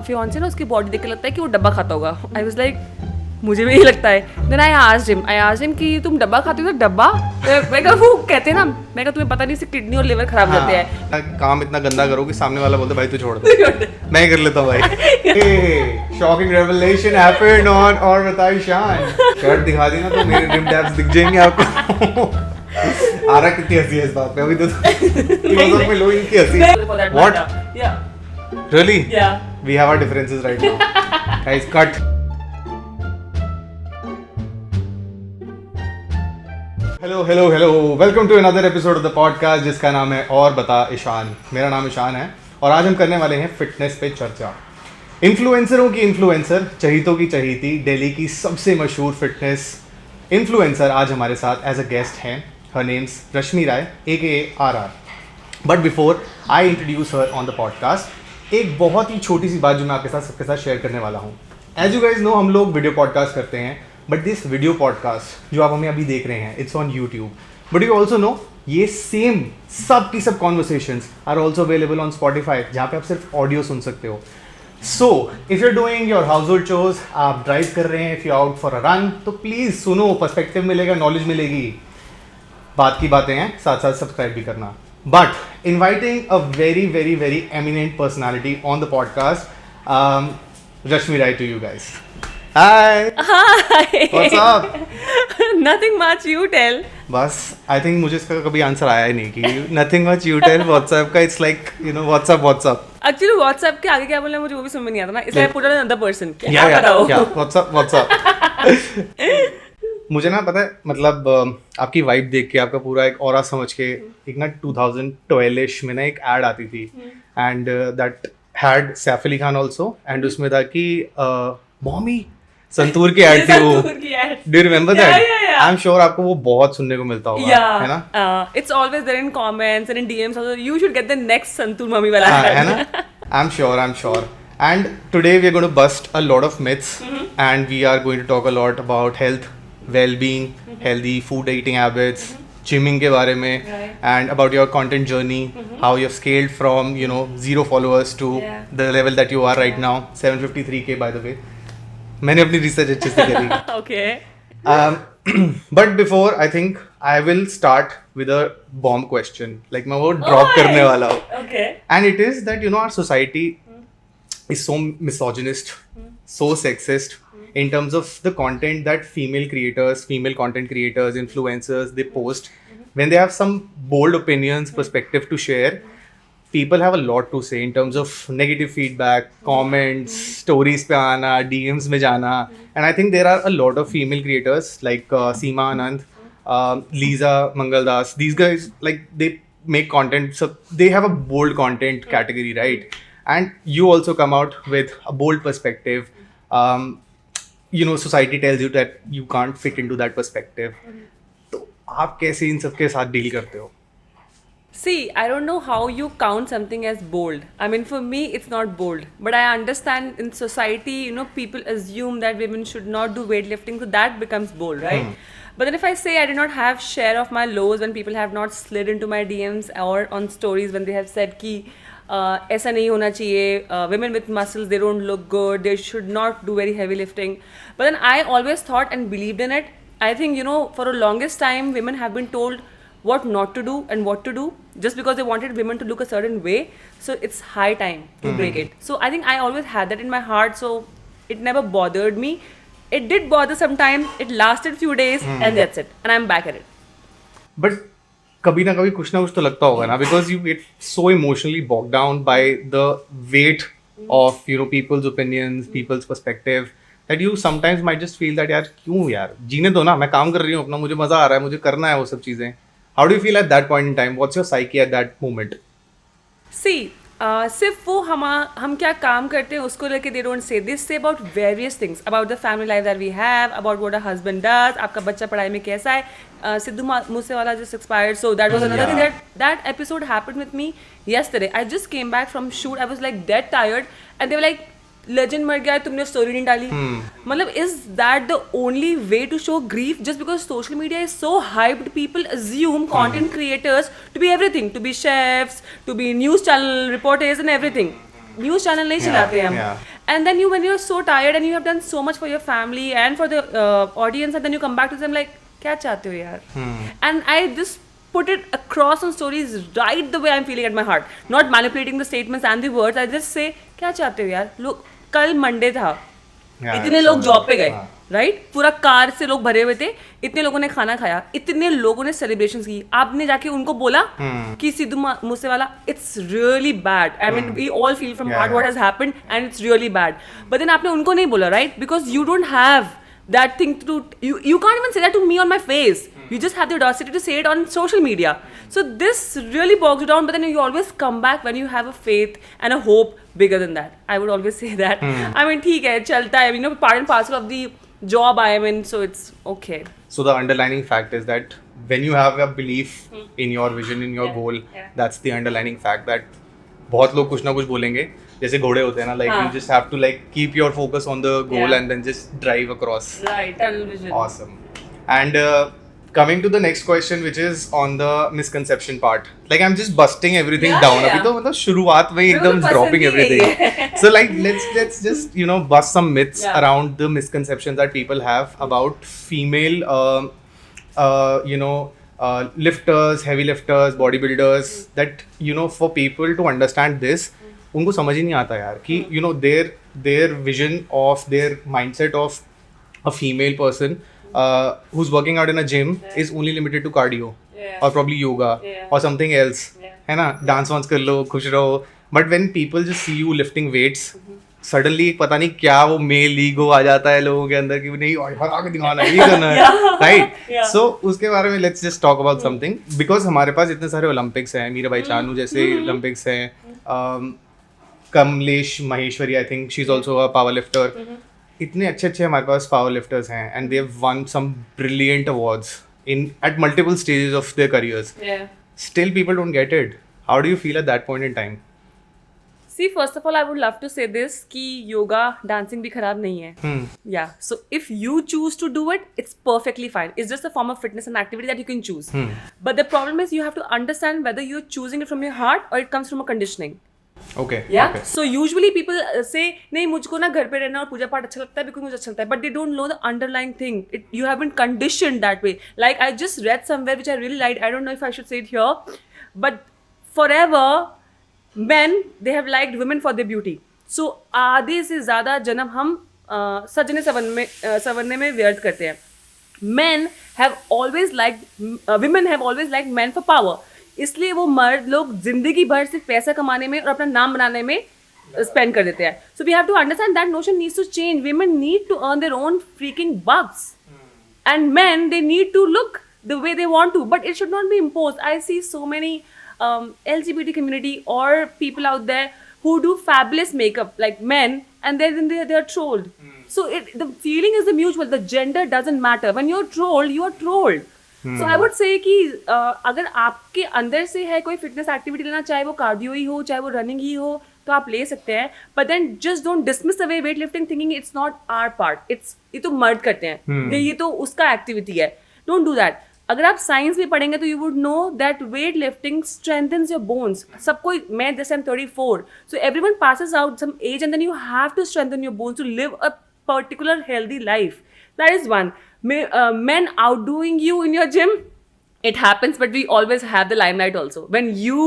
Fiance ना उसकी body देख के लगता है कि वो डब्बा खाता होगा. आई वाज लाइक मुझे भी यही लगता है. देन आई आस्क्ड हिम कि तुम डब्बा खाते हो तो डब्बा. मैं कहा वो कहते हैं ना, मैं कहा तुम्हें पता नहीं, इससे किडनी और लिवर खराब हो जाते हैं. काम इतना गंदा करो कि सामने वाला बोलते भाई तू छोड़ दे. मैं ही कर लेता हूँ भाई. शॉकिंग रेवलेशन हैपेंड ऑन और बता ईशान. शर्ट दिखा दी ना तो मेरे रिम टैब्स दिख जाएंगे आपको. आ रहा कितनी हंसी है इस बात पे अभी तो. क्लोज में लो इनकी हंसी. What really we have our differences right now. Guys cut. Hello welcome to another episode of the podcast जिसका नाम है और बता ईशान. मेरा नाम ईशान है और आज हम करने वाले हैं फिटनेस पे चर्चा. इन्फ्लुएंसरों की इन्फ्लुएंसर, चहीतों की चहीती, दिल्ली की सबसे मशहूर फिटनेस इन्फ्लुएंसर आज हमारे साथ एज अ गेस्ट हैं. Her name's Rashmi Rai AKA RR. But before I introduce her on the podcast, एक बहुत ही छोटी सी बात जो मैं आपके साथ सबके साथ शेयर करने वाला हूँ. एज यू गाइज नो हम लोग वीडियो पॉडकास्ट करते हैं, बट दिस वीडियो पॉडकास्ट जो आप हमें अभी देख रहे हैं it's on YouTube. But you also know ये सेम सब की सब conversations are also available on Spotify, जहाँ पे आप सिर्फ ऑडियो सुन सकते हो. So if you are doing your household chores, आप ड्राइव कर रहे हैं, if you out for a run, तो प्लीज़ सुनो, पर्सपेक्टिव मिलेगा, नॉलेज मिलेगी. बात की बातें हैं, साथ साथ सब्सक्राइब भी करना. But inviting a very very very eminent personality on the podcast, Rashmi Rai to you guys. Hi. What's up? Nothing much. You tell. बस आई थिंक मुझे इसका कभी आंसर आया ही नहीं कि nothing much you tell. WhatsApp का it's like you know WhatsApp. Actually WhatsApp के आगे क्या बोलना है मुझे वो भी समझ में नहीं आता ना, इसलिए पुट अनदर पर्सन. क्या व्हाट्सएप. मुझे ना पता है, मतलब आपकी वाइब देख के, आपका पूरा एक ऑरा समझ के, एक ना 2012ish में ना एक एड आती थी and that had Saif Ali Khan also and उसमें था कि मॉमी संतूर की एड थी वो. Do you remember that? I am sure आपको वो बहुत सुनने को मिलता होगा, है ना? It's always there in comments and in DMs also. You should get the next Santoor mummy वाला, है ना? I am sure. And today we are going to bust a lot of myths and we are going to talk a lot about health, well-being, healthy food eating habits, gymming के बारे में, and about your content journey, how you have scaled from 0 followers to the level that you are right now, 753K by the way. मैंने अपनी research अच्छे से करी. Okay. But before I think I will start with a bomb question. Like मैं वो drop करने वाला हूँ. Okay. And it is that our society is so misogynist, so sexist in terms of the content that female content creators, influencers, they post. When they have some bold opinions, perspective to share, people have a lot to say in terms of negative feedback, comments, stories pe aana, DMs mein jana. And I think there are a lot of female creators like Seema Anand, Lisa Mangaldas. These guys, like, they make content, so they have a bold content category, right? And you also come out with a bold perspective. Society tells you that you can't fit into that perspective. तो आप कैसे इन सब के साथ deal करते हो? See, I don't know how you count something as bold. I mean, for me, it's not bold. But I understand in society, people assume that women should not do weightlifting, so that becomes bold, right? But then if I say I did not have share of my lows when people have not slid into my DMs or on stories when they have said कि ऐसा नहीं होना चाहिए, women with muscles, they don't look good, they should not do very heavy lifting. But then I always thought and believed in it. I think, for the longest time, women have been told what not to do and what to do just because they wanted women to look a certain way. So it's high time to break it. So I think I always had that in my heart, so it never bothered me. It did bother sometimes, it lasted few days and that's it. And I'm back at it. But कभी ना कभी कुछ ना कुछ तो लगता होगा ना, because you get so emotionally bogged down by the weight of people's opinions, people's perspective, that you sometimes might just feel that यार क्यों यार जीने दो ना, मैं काम कर रही हूँ अपना, मुझे मजा आ रहा है, मुझे करना है वो सब चीजें. How do you feel at that point in time? What's your psyche at that moment? See, सिर्फ वो हम क्या काम करते हैं उसको लेके they don't say. They say about various things, about the family life that we have, about what a husband does, आपका बच्चा पढ़ाई में कैसा है. Sidhu Moosewala just expired, so that was another thing that episode happened with me yesterday. I just came back from shoot, I was like dead tired, and they were like, legend मर गया, तुमने story नहीं डाली. मतलब is that the only way to show grief? Just because social media is so hyped, people assume content creators to be everything, to be chefs, to be news channel reporters and everything. News channel नहीं चलाते हम. And then when you're so tired and you have done so much for your family and for the audience, and then you come back to them like, क्या चाहते हो यार? And I just put it across on stories right the way I'm feeling at my heart, not manipulating the statements and the words. I just say, क्या चाहते हो यार? लोग कल मंडे था, इतने लोग जॉब पे गए, राइट? पूरा कार से लोग भरे हुए थे, इतने लोगों ने खाना खाया, इतने लोगों ने सेलिब्रेशन की. आपने जाके उनको बोला कि Sidhu Moosewala, it's really bad. I mean we all feel from heart what has happened and it's really bad. But then आपने उनको नहीं बोला, right? Because you don't have that thing to you can't even say that to me on my face. You just have the audacity to say it on social media. So this really bogs you down, but then you always come back when you have a faith and a hope bigger than that. I would always say that. I mean, theek hai, chalta hai, you know, part and parcel of the job I am in, so it's okay. So the underlining fact is that when you have a belief in your vision, in your goal, that's the underlining fact that बहुत लोग कुछ ना कुछ बोलेंगे, जैसे घोड़े होते हैं ना, like you just have to like keep your focus on the goal and then just drive across. Right, tunnel vision. Awesome. And coming to the next question, which is on the misconception part. Like I'm just busting everything down. अभी तो मतलब शुरुआत में एकदम dropping everything. So like let's just you know bust some myths around the misconceptions that people have about female you know lifters, heavy lifters, bodybuilders. That you know for people to understand this, उनको समझ ही नहीं आता यार कि you know their vision of their mindset of a female person who's working out in a gym is only limited to cardio or probably yoga or something else, है ना? Dance वांस कर लो, खुश रहो. But when people just see you lifting weights, suddenly पता नहीं क्या वो मेल ईगो आ जाता है लोगों के अंदर कि नहीं हरा के दिखाना है, ये करना है, राइट? सो उसके बारे में let's just talk about something, because हमारे पास इतने सारे ओलंपिक्स हैं, मीरा भाई चानू जैसे ओलंपिक्स हैं, Kamlesh Maheshwari, I think she is also a power lifter. इतने अच्छे अच्छे हमारे पास पावर लिफ्टर्स हैं and they have won some brilliant awards in at multiple stages of their careers. Still people don't get it. How do you feel at that point in time? See, first of all, I would love to say this कि yoga, dancing भी खराब नहीं है. Yeah. So if you choose to do it, it's perfectly fine. It's just a form of fitness and activity that you can choose. But the problem is you have to understand whether you're choosing it from your heart or it comes from a conditioning. Okay. Yeah. Okay. So usually people say नहीं मुझको ना घर पे रहना और पूजा पाठ अच्छा लगता है because मुझे अच्छा लगता है. But they don't know the underlying thing. You have been conditioned that way. Like I just read somewhere which I really liked. I don't know if I should say it here, but forever men they have liked women for their beauty. So आधे से ज़्यादा जन्म हम सजने संवरने में व्यर्थ करते हैं. Men have always liked women have always liked men for power. इसलिए वो मर्द लोग जिंदगी भर सिर्फ पैसा कमाने में और अपना नाम बनाने में spend कर देते हैं. So we have to understand that notion needs to change. Women need to earn their own freaking bucks, and men they need to look the way they want to, but it should not be imposed. I see so many LGBT community or people out there who do fabulous makeup like men, and then they are trolled. So the feeling is the mutual. The gender doesn't matter. When you're trolled, you are trolled. So I would say कि अगर आपके अंदर से है कोई fitness activity लेना, चाहे वो कार्डियो ही हो, चाहे वो रनिंग ही हो, तो आप ले सकते हैं. But then just don't dismiss away weightlifting thinking it's not our part. ये तो मर्द करते हैं, ये तो उसका एक्टिविटी है. Don't do that. अगर आप साइंस भी पढ़ेंगे तो you would know that weight lifting strengthens your bones. सबको, मैं जैसे I am 34, so everyone passes out some age and then you have to strengthen your bones to live a particular healthy life. That is one. Men outdoing you in your gym, it happens, but we always have the limelight also. When you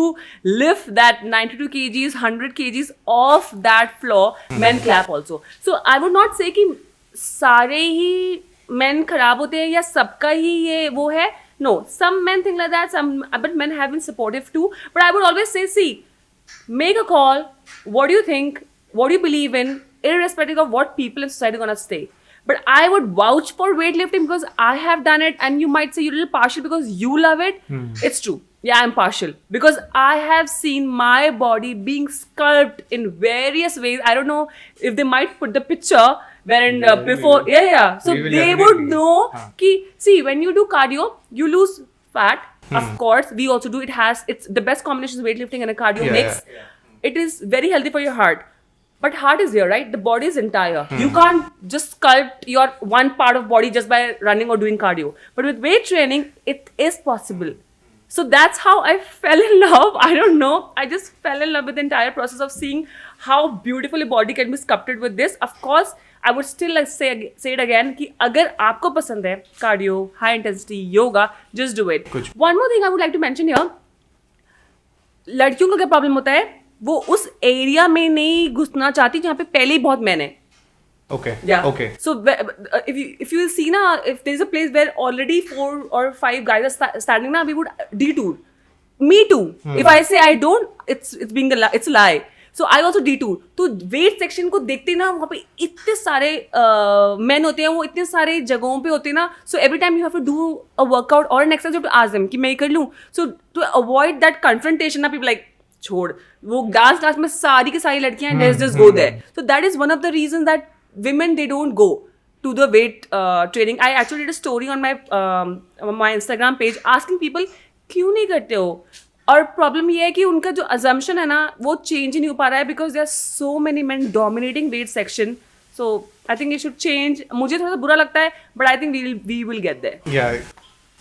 lift that 92 kgs, 100 kgs off that floor, men clap also. So I would not say कि सारे ही men खराब होते हैं या सबका ही ये वो है. No, some men think like that, but men have been supportive too. But I would always say, see, make a call. What do you think? What do you believe in? Irrespective of what people in society are gonna say. But I would vouch for weightlifting because I have done it, and you might say you're a little partial because you love it. It's true. Yeah, I'm partial because I have seen my body being sculpted in various ways. I don't know if they might put the picture wherein before. Yeah. So they would know ki, see, when you do cardio, you lose fat. Of course, we also do. It's the best combination of weightlifting and a cardio mix. It is very healthy for your heart. But heart is here, right? The body is entire. You can't just sculpt your one part of body just by running or doing cardio. But with weight training, it is possible. So that's how I fell in love. I don't know. I just fell in love with the entire process of seeing how beautiful a body can be sculpted with this. Of course, I would still like say it again कि अगर आपको पसंद है cardio, high intensity, yoga, just do it. One more thing I would like to mention here. लड़कियों का क्या problem होता है, वो उस एरिया में नहीं घुसना चाहती जहाँ पे पहले ही बहुत मैन है. Okay. Yeah. Okay. So if you see na, if there's a place where already 4 or 5 guys are standing na, we would detour. Me too. If I say I don't, it's a lie. So I also detour. तो weight section को देखते ना, वहाँ पे इतने सारे men होते हैं, वो इतने सारे जगहों पे होते हैं ना. So every time you have to do a workout or an exercise, you have to ask them कि मैं ये कर लूँ. So to avoid that confrontation ना, people like छोड़, वो डांस में सारी की सारी लड़कियाँ let's just go there. So that is one of the reasons that women, they don't go to the weight training. I actually did a story on my Instagram page asking people क्यों नहीं करते हो. और problem ये है कि उनका जो assumption है ना, वो चेंज ही नहीं हो पा रहा है because there are so many men dominating weight section. So I think it should change. मुझे थोड़ा सा बुरा लगता है, but I think we will get there. Yeah,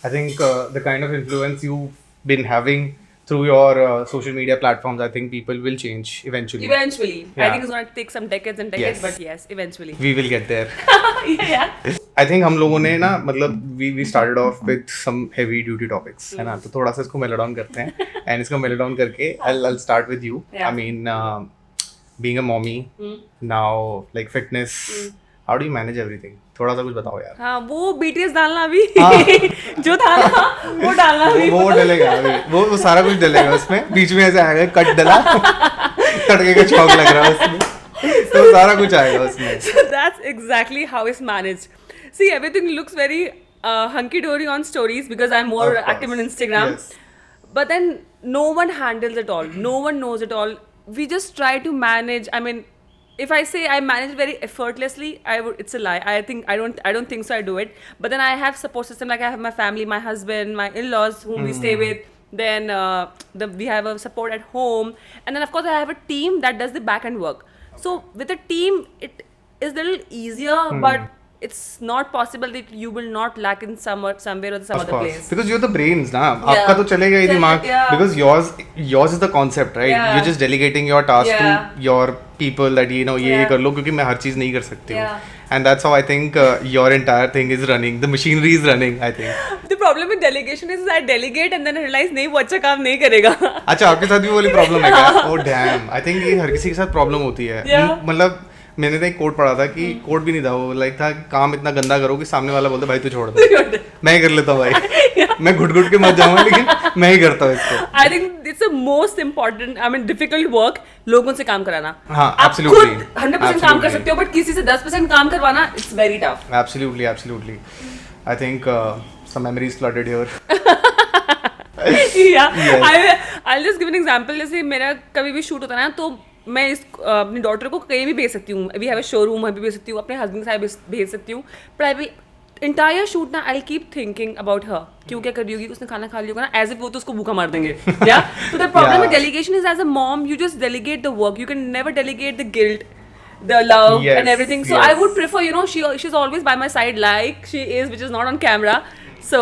I think the kind of influence you've been having through your social media platforms, I think people will change eventually. Eventually. Yeah. I think it's going to take some decades and decades, but yes, eventually. We will get there. yeah. I think हम लोगों ने ना, मतलब we started off with some heavy duty topics, है ना, तो थोड़ा सा इसको mellow down करते हैं, and इसको mellow down करके I'll start with you. Yeah. I mean, being a mommy, now like fitness, how do you manage everything? थोड़ा सा कुछ बताओ यार. हाँ, वो BTS डालना अभी जो था ना, वो डालना अभी. वो डलेगा अभी, वो सारा कुछ डलेगा उसमें. बीच में ऐसे आएगा कट डला, तड़के का चौक लग रहा है उसमें, तो सारा कुछ आएगा उसमें. So that's exactly how it's managed. See, everything looks very hunky-dory on stories because I'm more active on Instagram. Yes. But then no one handles it all. No one knows it all. We just try to manage. I mean, if I say I manage very effortlessly, it's a lie. I don't think so. I do it. But then I have support system, like I have my family, my husband, my in-laws whom we stay with. Then we have a support at home, and then of course I have a team that does the back end work. So with a team, it is a little easier, but it's not possible that you will not lack in somewhere or some other place. Because you're the brains, ना. आपका तो चलेगा ही दिमाग. Because yours is the concept, right? Yeah. You're just delegating your task Yeah. to your people that you know ये कर लो क्योंकि मैं हर चीज नहीं कर सकती हूँ. And that's how I think your entire thing is running. The machinery is running, I think. The problem with delegation is I delegate and then I realize नहीं वो अच्छा काम नहीं करेगा. अच्छा, आपके साथ भी वो वाली प्रॉब्लम है क्या? Oh damn. I think ये हर किसी के साथ प्रॉब्लम होती है. मतलब मैंने तो एक कोट पढ़ा था कि कोट भी नहीं था, वो लाइक था काम इतना गंदा करो कि सामने वाला बोलता भाई तू छोड़ दे, मैं ही कर लेता हूँ भाई. मैं घुट घुट के मत जाऊंगा लेकिन मैं ही करता हूँ इसको. I think it's a most important, I mean difficult work, लोगों से काम कराना. हाँ, आप absolutely, खुद 100% काम कर सकते हो, बट किसी से 10% काम करवाना, it's very tough. Absolutely. I think some memories flooded here. I'll just give an example. जैसे मेरा कभी भी शूट होता है ना, तो मैं अपनी डॉटर को कहीं भी भेज सकती हूँ. वी हैव अ शोरूम, वहाँ भी भेज सकती हूँ, अपने हस्बैंड के साथ भेज सकती हूँ. प्राइवेट इंटायर शूट ना I keep thinking about her, क्यों क्या कर रही होगी, उसने खाना खा लिया होगा ना, एज इफ वो तो उसको भूखा मार देंगे. या तो the problem with delegation is as a mom you just delegate the work, you can never delegate the guilt, the love and everything. So I would prefer, you know, she's always by my side like she is, which is not on camera. So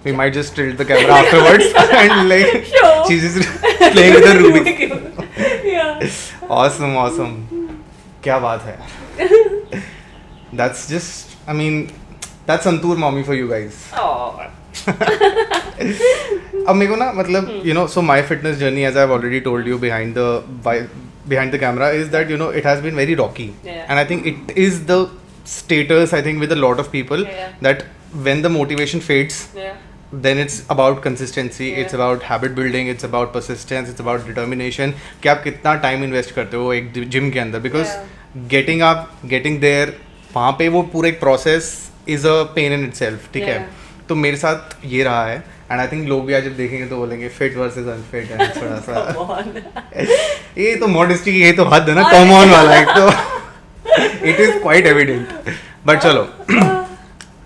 we might just tilt the camera afterwards and like she's just playing with the Rubik. Awesome. क्या बात है. That's just, I mean, that's Santoor mommy for you guys. अब मेरे को ना मतलब you know, so my fitness journey, as I've already told you behind the camera, is that you know it has been very rocky. And I think it is the status, I think, with a lot of people, that when the motivation fades, then it's about consistency, it's about habit building, it's about persistence, it's about determination कि आप कितना time invest करते हो एक gym के अंदर. Because getting there, वहाँ पे वो पूरा एक process is a pain in itself. ठीक है, तो मेरे साथ ये रहा है. एंड आई थिंक लोग भी आज जब देखेंगे तो बोलेंगे फिट वर्सेस अनफिट, एंड थोड़ा सा ये तो मॉडेस्टी की ये तो हद है ना, कम ऑन वाला एक तो it is quite evident. But चलो,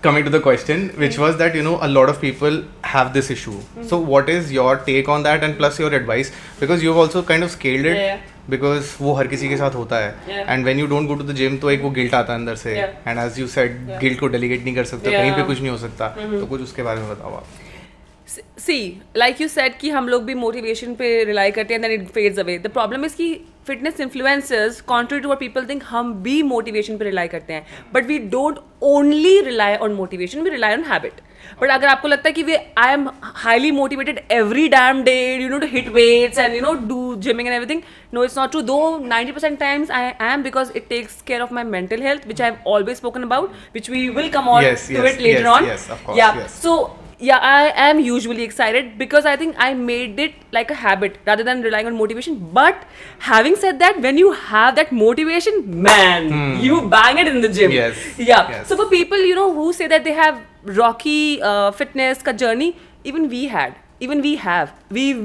coming to the question, which was that you know a lot of people have this issue. So what is your take on that, and plus your advice, because you've also kind of scaled it, because वो हर किसी के साथ होता है. And when you don't go to the gym तो एक वो guilt आता है अंदर से, and as you said, guilt को delegate नहीं कर सकते, कहीं पे कुछ नहीं हो सकता. तो कुछ उसके बारे में बताओ आप. See, like you said कि हम लोग भी motivation पे rely करते हैं, and then it fades away. The problem is कि fitness influencers contrary to what people think हम भी मोटिवेशन पे रिलाई करते हैं but we don't only rely on motivation we rely on habit but अगर आपको लगता है कि way I am highly motivated every damn day you know to hit weights and you know do gyming and everything no it's not true though 90% times I am because it takes care of my mental health which I have always spoken about which we will come on to it later on so yeah, I am usually excited because I think I made it like a habit rather than relying on motivation. But having said that, when you have that motivation, man, you bang it in the gym. Yes. Yeah. Yes. So for people, you know, who say that they have rocky fitness ka journey, even we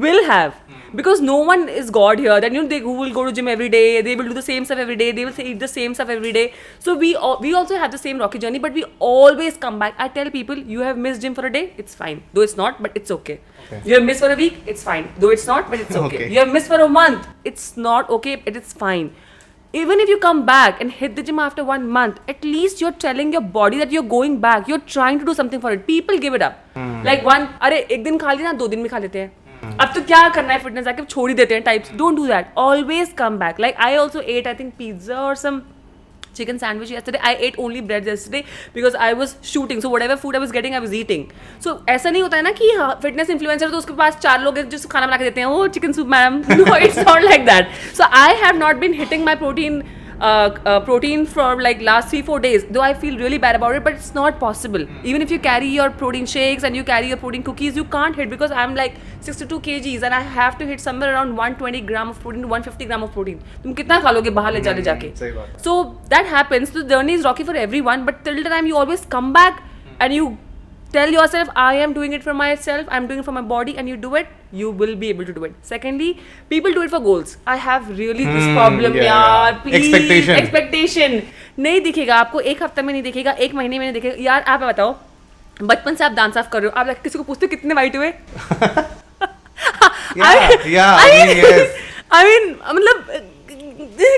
will have. Because no one is God here. That you know, they who will go to gym every day, they will do the same stuff every day, they will eat the same stuff every day. So we also have the same rocky journey, but we always come back. I tell people, you have missed gym for a day, it's fine. Though it's not, but it's okay. You have missed for a week, it's fine. Though it's not, but it's okay. You have missed for a month, it's not okay, it is fine. Even if you come back and hit the gym after 1 month, at least you're telling your body that you're going back. You're trying to do something for it. People give it up. Like अरे एक दिन खा लिया ना 2 दिन में खा लेते हैं. अब तो क्या करना है फिटनेस आके छोड़ ही देते हैं types. Don't do that. Always come back. Like I also ate I think pizza or some chicken sandwich yesterday. I ate only bread yesterday because I was shooting. So whatever food I was getting, I was eating. So ऐसा नहीं होता है ना कि fitness influencer तो उसके पास 4 लोग हैं जो खाना बना के देते हैं. Oh chicken soup ma'am. No, it's not like that. So I have not been hitting my protein for like last 3-4 days, though I feel really bad about it, but it's not possible. Even if you carry your protein shakes and you carry your protein cookies, you can't hit because I'm like 62 kgs and I have to hit somewhere around 120 gram of protein to 150 gram of protein. तुम कितना खा लोगे बाहर ले जाके? So that happens. So the journey is rocky for everyone, but till the time you always come back and you tell yourself, I am doing it for myself, I'm doing it for my body, and you do it, you will be able to do it. Secondly, people do it for goals. I have really this problem, yaar. Please, expectation. नहीं दिखेगा आपको, एक हफ्ते में नहीं दिखेगा, एक महीने में नहीं दिखेगा. यार आप बताओ, बचपन से आप दांत साफ कर रहे हो, आप किसी को पूछते हो कितने वाइट हुए? I mean, मतलब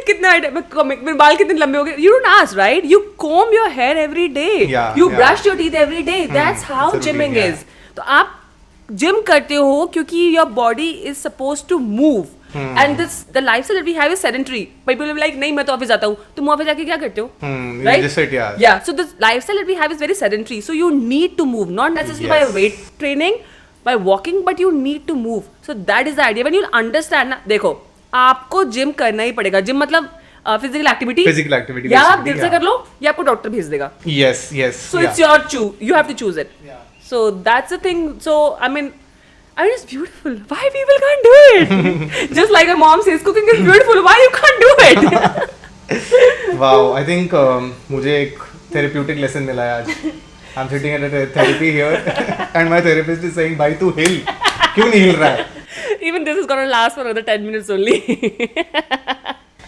कितना मेरे बाल कितने लंबे हो गए? You don't ask, right? You comb your hair every day. You brush your teeth every day. That's how gymming is. तो आप जिम करते हो क्योंकि your body is supposed to move. And the lifestyle that we have is sedentary. People will be like, नहीं मैं तो office जाता हूँ. तुम ऑफिस जाके क्या करते हो? Right? Just sit, yeah. So the lifestyle that we have is very sedentary. So you need to move, not necessarily by weight training, by walking, but you need to move. So that is the idea. When you understand ना, देखो आपको gym करना ही पड़ेगा. Gym मतलब physical activity या आप दिल से कर लो या आपको डॉक्टर भेज देगा. yes so it's your choose. You have to choose it. So that's the thing. So I mean it's beautiful. Why people can't do it? Just like a mom says cooking is beautiful, why you can't do it? Wow, I think मुझे एक therapeutic lesson मिला है आज. I'm sitting at a therapy here and my therapist is saying भाई तू हिल, क्यों नहीं हिल रहा है? Even this is gonna last for another 10 minutes only.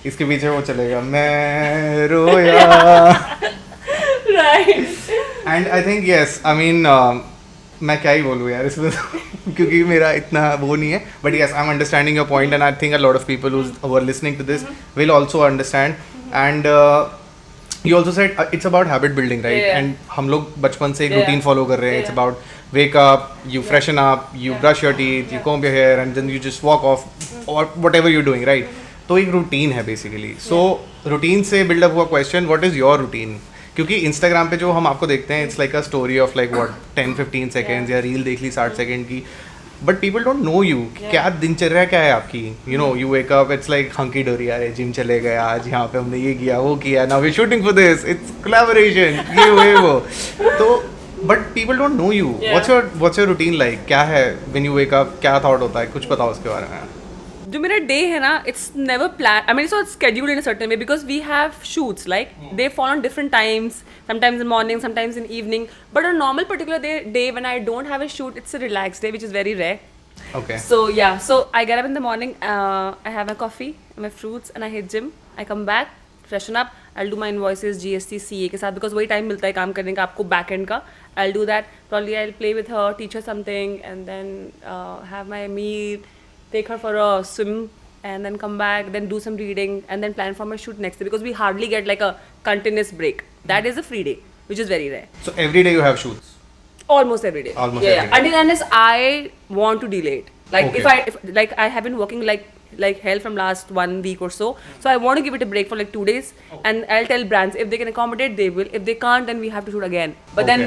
इसके पीछे वो चलेगा मैं रोया. Right. And I think yes, I mean मैं क्या ही बोलूँ यार इसमें क्योंकि मेरा इतना वो नहीं है. But yes, I'm understanding your point and I think a lot of people who are listening to this will also understand. And you also said it's about habit building, right? And हम लोग बचपन से एक routine follow कर रहे हैं. It's about wake up, you freshen up, you brush your teeth, you comb your hair and then you just walk off or whatever you're doing, right? तो एक routine है basically. So routine से build up हुआ question, what is your routine? क्योंकि Instagram पे जो हम आपको देखते हैं it's like a story of like what 10-15 seconds या reel देख ली 60 सेकंड की. But people don't know you. क्या दिनचर्या क्या है आपकी? You know, you wake up, it's like hunky dory यार, जिम चले गए आज, यहाँ पे हमने ये किया, वो किया, now we're shooting for this, it's collaboration, ये वो. तो but people don't know you. What's your routine like? क्या है when you wake up? क्या thought होता है? कुछ बताओ उसके बारे में. जो मेरा डे है ना, it's never planned. I mean, it's not scheduled in a certain way because we have shoots. Like they fall on different times. Sometimes in morning, sometimes in evening. But a normal particular day when I don't have a shoot, it's a relaxed day, which is very rare. Okay. So yeah, so I get up in the morning. I have my coffee, my fruits, and I hit gym. I come back, freshen up. I'll do my invoices, GST, CA के साथ because वही time मिलता है काम करने का आपको back end का. I'll do that. Probably I'll play with her, teach her something, and then have my meal. Take her for a swim and then come back, then do some reading and then plan for my shoot next day because we hardly get like a continuous break. That is a free day, which is very rare. So every day you have shoots? Almost every day. Almost every day. Until unless I want to delay it. Like if I have been working like like hell from last 1 week or so. So I want to give it a break for like 2 days, and I'll tell brands if they can accommodate, they will. If they can't, then we have to shoot again. But then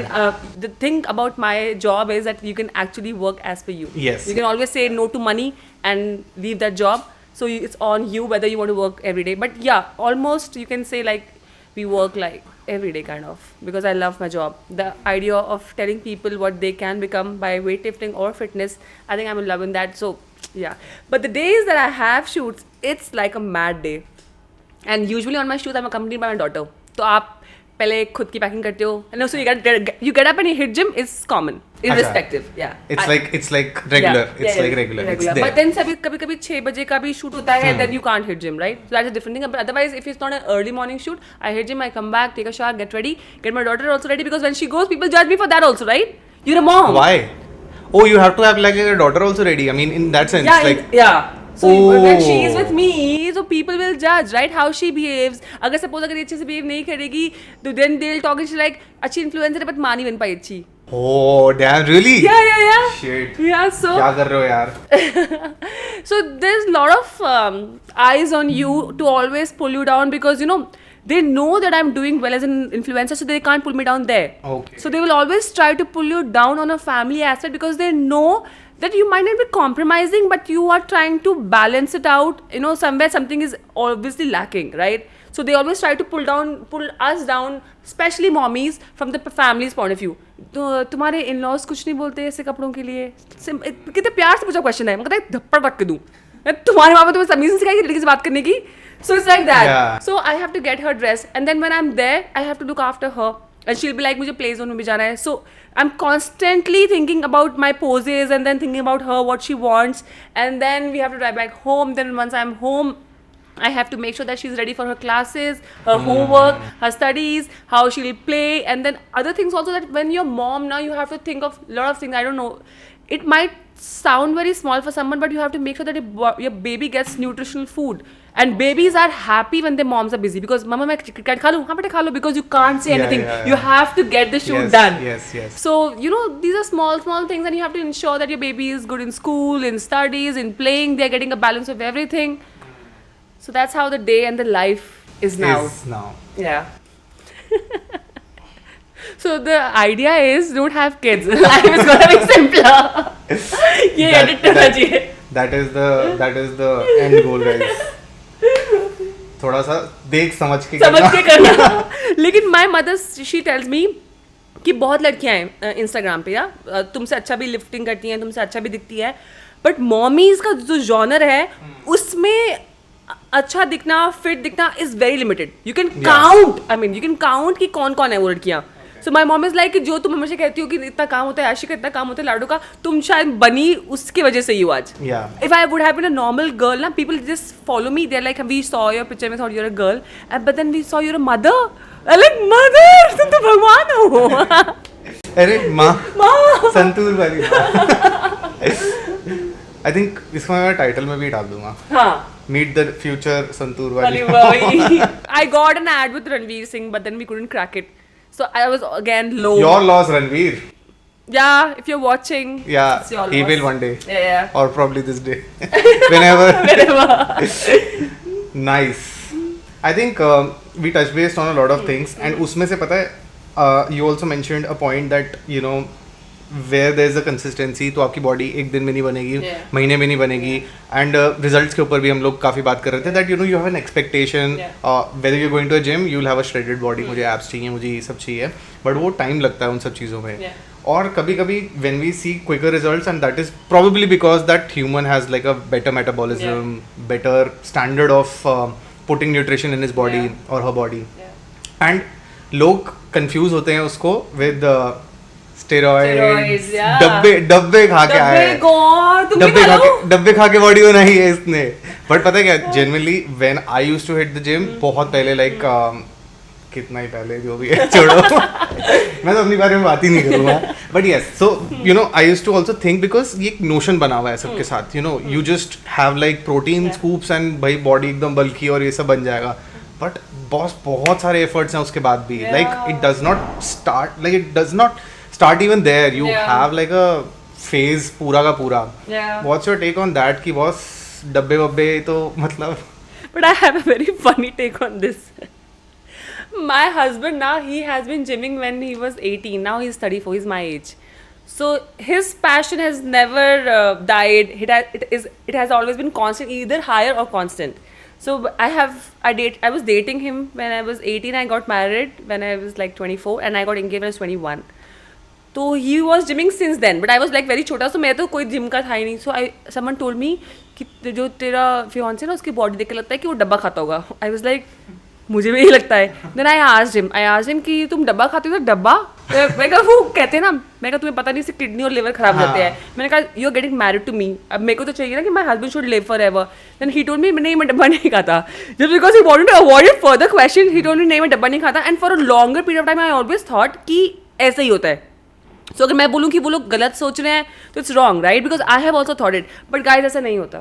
the thing about my job is that you can actually work as per you. Yes. You can always say no to money and leave that job. So it's on you whether you want to work every day. But yeah, almost you can say like we work like every day kind of, because I love my job. The idea of telling people what they can become by weightlifting or fitness, I think I'm in love in that. So yeah. But the days that I have shoots, it's like a mad day. And usually on my shoots, I'm accompanied by my daughter. So आप पहले खुद की packing करते हो, and also you get up and you hit gym is common, irrespective. Yeah. It's like regular. It's like regular. It's there. But then कभी 6 बजे का भी shoot होता है, then you can't hit gym, right? So that's a different thing. But otherwise, if it's not an early morning shoot, I hit gym, I come back, take a shower, get ready, get my daughter also ready, because when she goes, people judge me for that also, right? You're a mom. Why? Oh, you have to have like your daughter also ready. I mean, in that sense, like. Yeah. So when she is with me, so people will judge, right? How she behaves. अगर suppose अगर ये अच्छे से behave नहीं करेगी, तो then they'll talk and she's like, अच्छी influencer है but माँ नहीं बन पाई अच्छी. Oh, damn, really? Yeah. Shit. Yeah, so. क्या कर रहे हो यार? So there's a lot of eyes on you to always pull you down, because you know they know that I'm doing well as an influencer, so they can't pull me down there. Okay. So they will always try to pull you down on a family aspect, because they know that you might not be compromising, but you are trying to balance it out. You know, somewhere something is obviously lacking, right? So they always try to pull us down, especially mommies, from the family's point of view. तो तुम्हारे in-laws कुछ नहीं बोलते ऐसे कपड़ों के लिए? कितने प्यार से पूछा क्वेश्चन है, मैं कहता है धप्पड़ रख के दूँ. तुम्हारे माँ बाप तुम्हें तमीज़ सिखाई लड़की से बात करने की? So it's like that. Yeah. So I have to get her dressed, and then when I'm there, I have to look after her, and she'll be like, मुझे play zone में भी जाना है. So I'm constantly thinking about my poses, and then thinking about her, what she wants, and then we have to drive back home. Then once I'm home, I have to make sure that she's ready for her classes, her homework, her studies, how she'll play, and then other things also, that when you're mom now, you have to think of a lot of things. I don't know. It might sound very small for someone, but you have to make sure that your baby gets nutritional food. And babies are happy when their moms are busy, because mama मैं cricket खा लूँ, हाँ बेटा खा लो, because you can't say anything. Yeah. You have to get the shoot done. Yes. So you know, these are small things, and you have to ensure that your baby is good in school, in studies, in playing. They're getting a balance of everything. So that's how the day and the life is now. Yeah. So the idea is, don't have kids. Life is gonna be simpler. ये edit करना चाहिए. That is the end goal, guys. थोड़ा सा देख समझ के करना. लेकिन my mother, she tells me कि बहुत लड़कियां हैं इंस्टाग्राम पे, या तुमसे अच्छा भी लिफ्टिंग करती हैं, तुमसे अच्छा भी दिखती है, बट मॉमीज का जो जॉनर है उसमें अच्छा दिखना, फिट दिखना is very limited. You can count कि कौन कौन है वो लड़कियां. सो माई मॉम इज लाइक कि जो तुम हमेशा कहती हो कि इतना काम होता है आशी का, इतना काम होता है लाडू का, तुम शायद बनी उसकी वजह से ही हो आज. If I would have been a normal girl ना, people just follow me, they are like we saw your picture, we thought you are a girl, but then we saw you are a mother. Like mother, तुम तो भगवान हो. अरे माँ संतूर वाली. I think इसको मैं टाइटल में भी डाल दूंगा. हाँ. Meet the future संतूर वाली. I got an ad with Ranveer Singh, but then we couldn't crack it. So I was again low. Your loss, Ranveer. Yeah, if you're watching. Yeah, it's your he loss. will one day. Yeah. Or probably this day. Whenever. Nice. I think we touched based on a lot of things, and उसमें से पता है, you also mentioned a point that you know where there is a consistency, तो आपकी body एक दिन में नहीं बनेगी, महीने में नहीं बनेगी. एंड रिजल्ट्स के ऊपर भी हम लोग काफ़ी बात कर रहे थे that you know you have an expectation whether you going to a gym you will have a shredded body, मुझे एब्स चाहिए, मुझे ये सब चाहिए, बट वो टाइम लगता है उन सब चीज़ों में. और कभी कभी when we see quicker results, and that is probably because that human has like a better metabolism, better standard of putting nutrition in his body or her body. And लोग confuse होते हैं उसको with स्टेरॉइड्स. डब्बे खा के आए, डब्बे खा के बॉडी बनाई है इसने. बट पता है क्या, genuinely when I used to hit the gym, बहुत पहले लाइक कितना ही पहले जो भी है छोड़ो. मैं तो अपनी बारे में बात ही नहीं करूँगा. But yes, so you know I used to also think, because ये एक नोशन बना हुआ है सबके साथ, you know you just have like protein scoops and भाई बॉडी एकदम बल्की और ये सब बन जाएगा. बट बॉस बहुत सारे एफर्ट्स हैं उसके बाद भी. Like it does not start even there. You have like a phase पूरा का पूरा. What's your take on that कि boss डब्बे वब्बे तो मतलब But I have a very funny take on this. My husband now, he has been gymming when he was 18. Now he's 34. He's my age. So his passion has never died. It has always been constant, either higher or constant. So I was dating him when I was 18. I got married when I was like 24, and I got engaged when I was 21. तो he was gymming since then but I was like very छोटा so मैं तो कोई gym का था ही नहीं. सो समन told me कि जो तेरा फियांसे ना उसकी बॉडी देख के लगता है कि वो डब्बा खाता होगा. आई वॉज लाइक मुझे भी यही लगता है. देन आई आस्क्ड हिम कि तुम डब्बा खाते हो. तो डब्बा मैं कहा वो कहते हैं ना, मैं कहा तुम्हें पता नहीं, इससे किडनी और लिवर खराब होते हैं. मैंने कहा you are getting married to me, अब मेरे को तो चाहिए ना कि my husband should live forever. Then he told me नहीं मैं डब्बा नहीं खाता. Just because he wanted to avoid further question he told me नहीं मैं डब्बा नहीं खाता. And for a longer period of time I always thought कि ऐसा ही होता है. सो अगर मैं बोलूँ कि वो लोग गलत सोच रहे हैं तो it's wrong, right? Because I have also thought it. But guys ऐसा नहीं होता.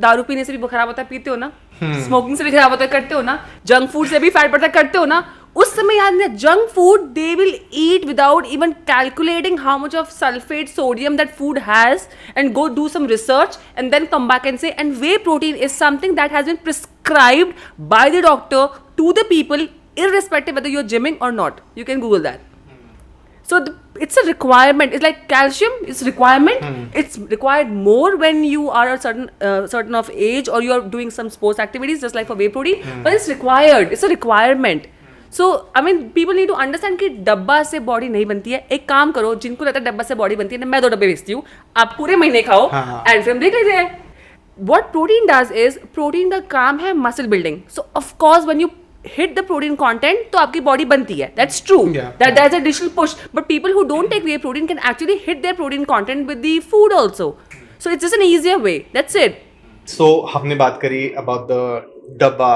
दारू पीने से भी खराब होता है, पीते हो ना. स्मोकिंग से भी खराब होता है, करते हो ना. जंक फूड से भी फैट पड़ता है, करते हो ना. उस समय याद नहीं, junk food they will eat without even calculating how much of sulphate sodium that food has and go do some research and then come back and say. And whey protein is something that has been prescribed by the doctor to the people irrespective whether you're gymming or not. You can Google that. So it's a requirement. It's like calcium. It's requirement. It's required more when you are a certain of age or you are doing some sports activities, just like for whey protein. But it's required. It's a requirement. So I mean, people need to understand कि डब्बा से body नहीं बनती है. एक काम करो, जिनको लगता है डब्बा से बॉडी बनती है ना, मैं 2 डब्बे बेचती हूँ, आप पूरे महीने खाओ एंड फिर हम देख लेते हैं. What protein does is, protein का काम है muscle building. So of course when you hit the protein content तो आपकी बॉडी बनती है. That's true. That there's a additional push. But people who don't take whey protein can actually hit their protein content with the food also. So it's just an easier way. That's it. So हमने बात करी about the डब्बा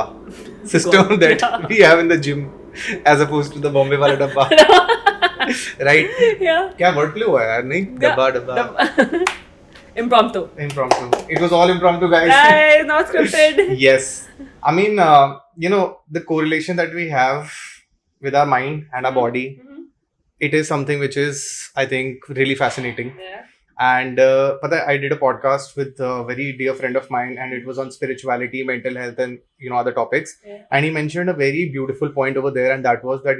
system that we have in the gym as opposed to the Bombay वाला डब्बा. Right? Yeah. क्या word play हुआ है यार? नहीं डब्बा. Impromptu. It was all impromptu, guys. Guys, not scripted. Yes. I mean, the correlation that we have with our mind and our body, it is something which is, I think, really fascinating. Yeah. And I did a podcast with a very dear friend of mine, and it was on spirituality, mental health, and other topics. Yeah. And he mentioned a very beautiful point over there, and that was that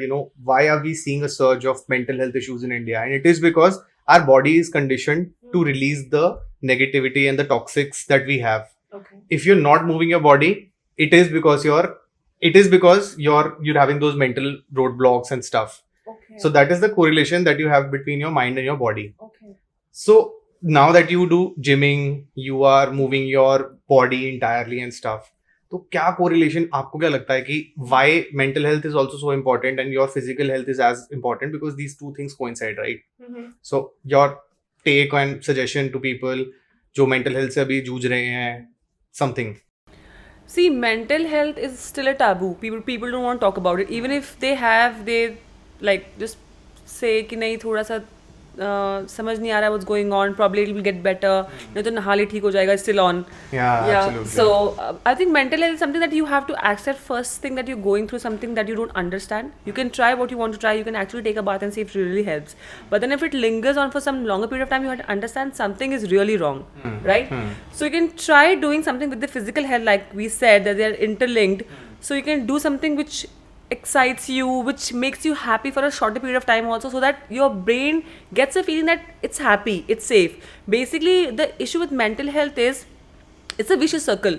why are we seeing a surge of mental health issues in India? And it is because our body is conditioned to release the negativity and the toxics that we have. Okay. If you're not moving your body, it is because you're having those mental roadblocks and stuff. Okay. So that is the correlation that you have between your mind and your body. Okay. So now that you do gymming, you are moving your body entirely and stuff. तो क्या correlation आपको क्या लगता है कि why mental health is also so important and your physical health is as important, because these two things coincide, right? So your take and suggestion to people जो mental health से अभी जूझ रहे हैं, something. See, mental health is still a taboo. People don't want to talk about it. Even if they like just say कि नहीं थोड़ा सा समझ नहीं आ रहा what's going on, probably it will get better. नहीं तो नहा ले ठीक हो जाएगा, still on. Yeah, absolutely. So I think mental health is something that you have to accept. First thing that you're going through something that you don't understand. You can try what you want to try. You can actually take a bath and see if it really helps. But then if it lingers on for some longer period of time, you have to understand something is really wrong, right? So you can try doing something with the physical health, like we said, that they are interlinked. So you can do something which excites you, which makes you happy for a shorter period of time also, so that your brain gets a feeling that it's happy, it's safe. Basically, the issue with mental health is it's a vicious circle.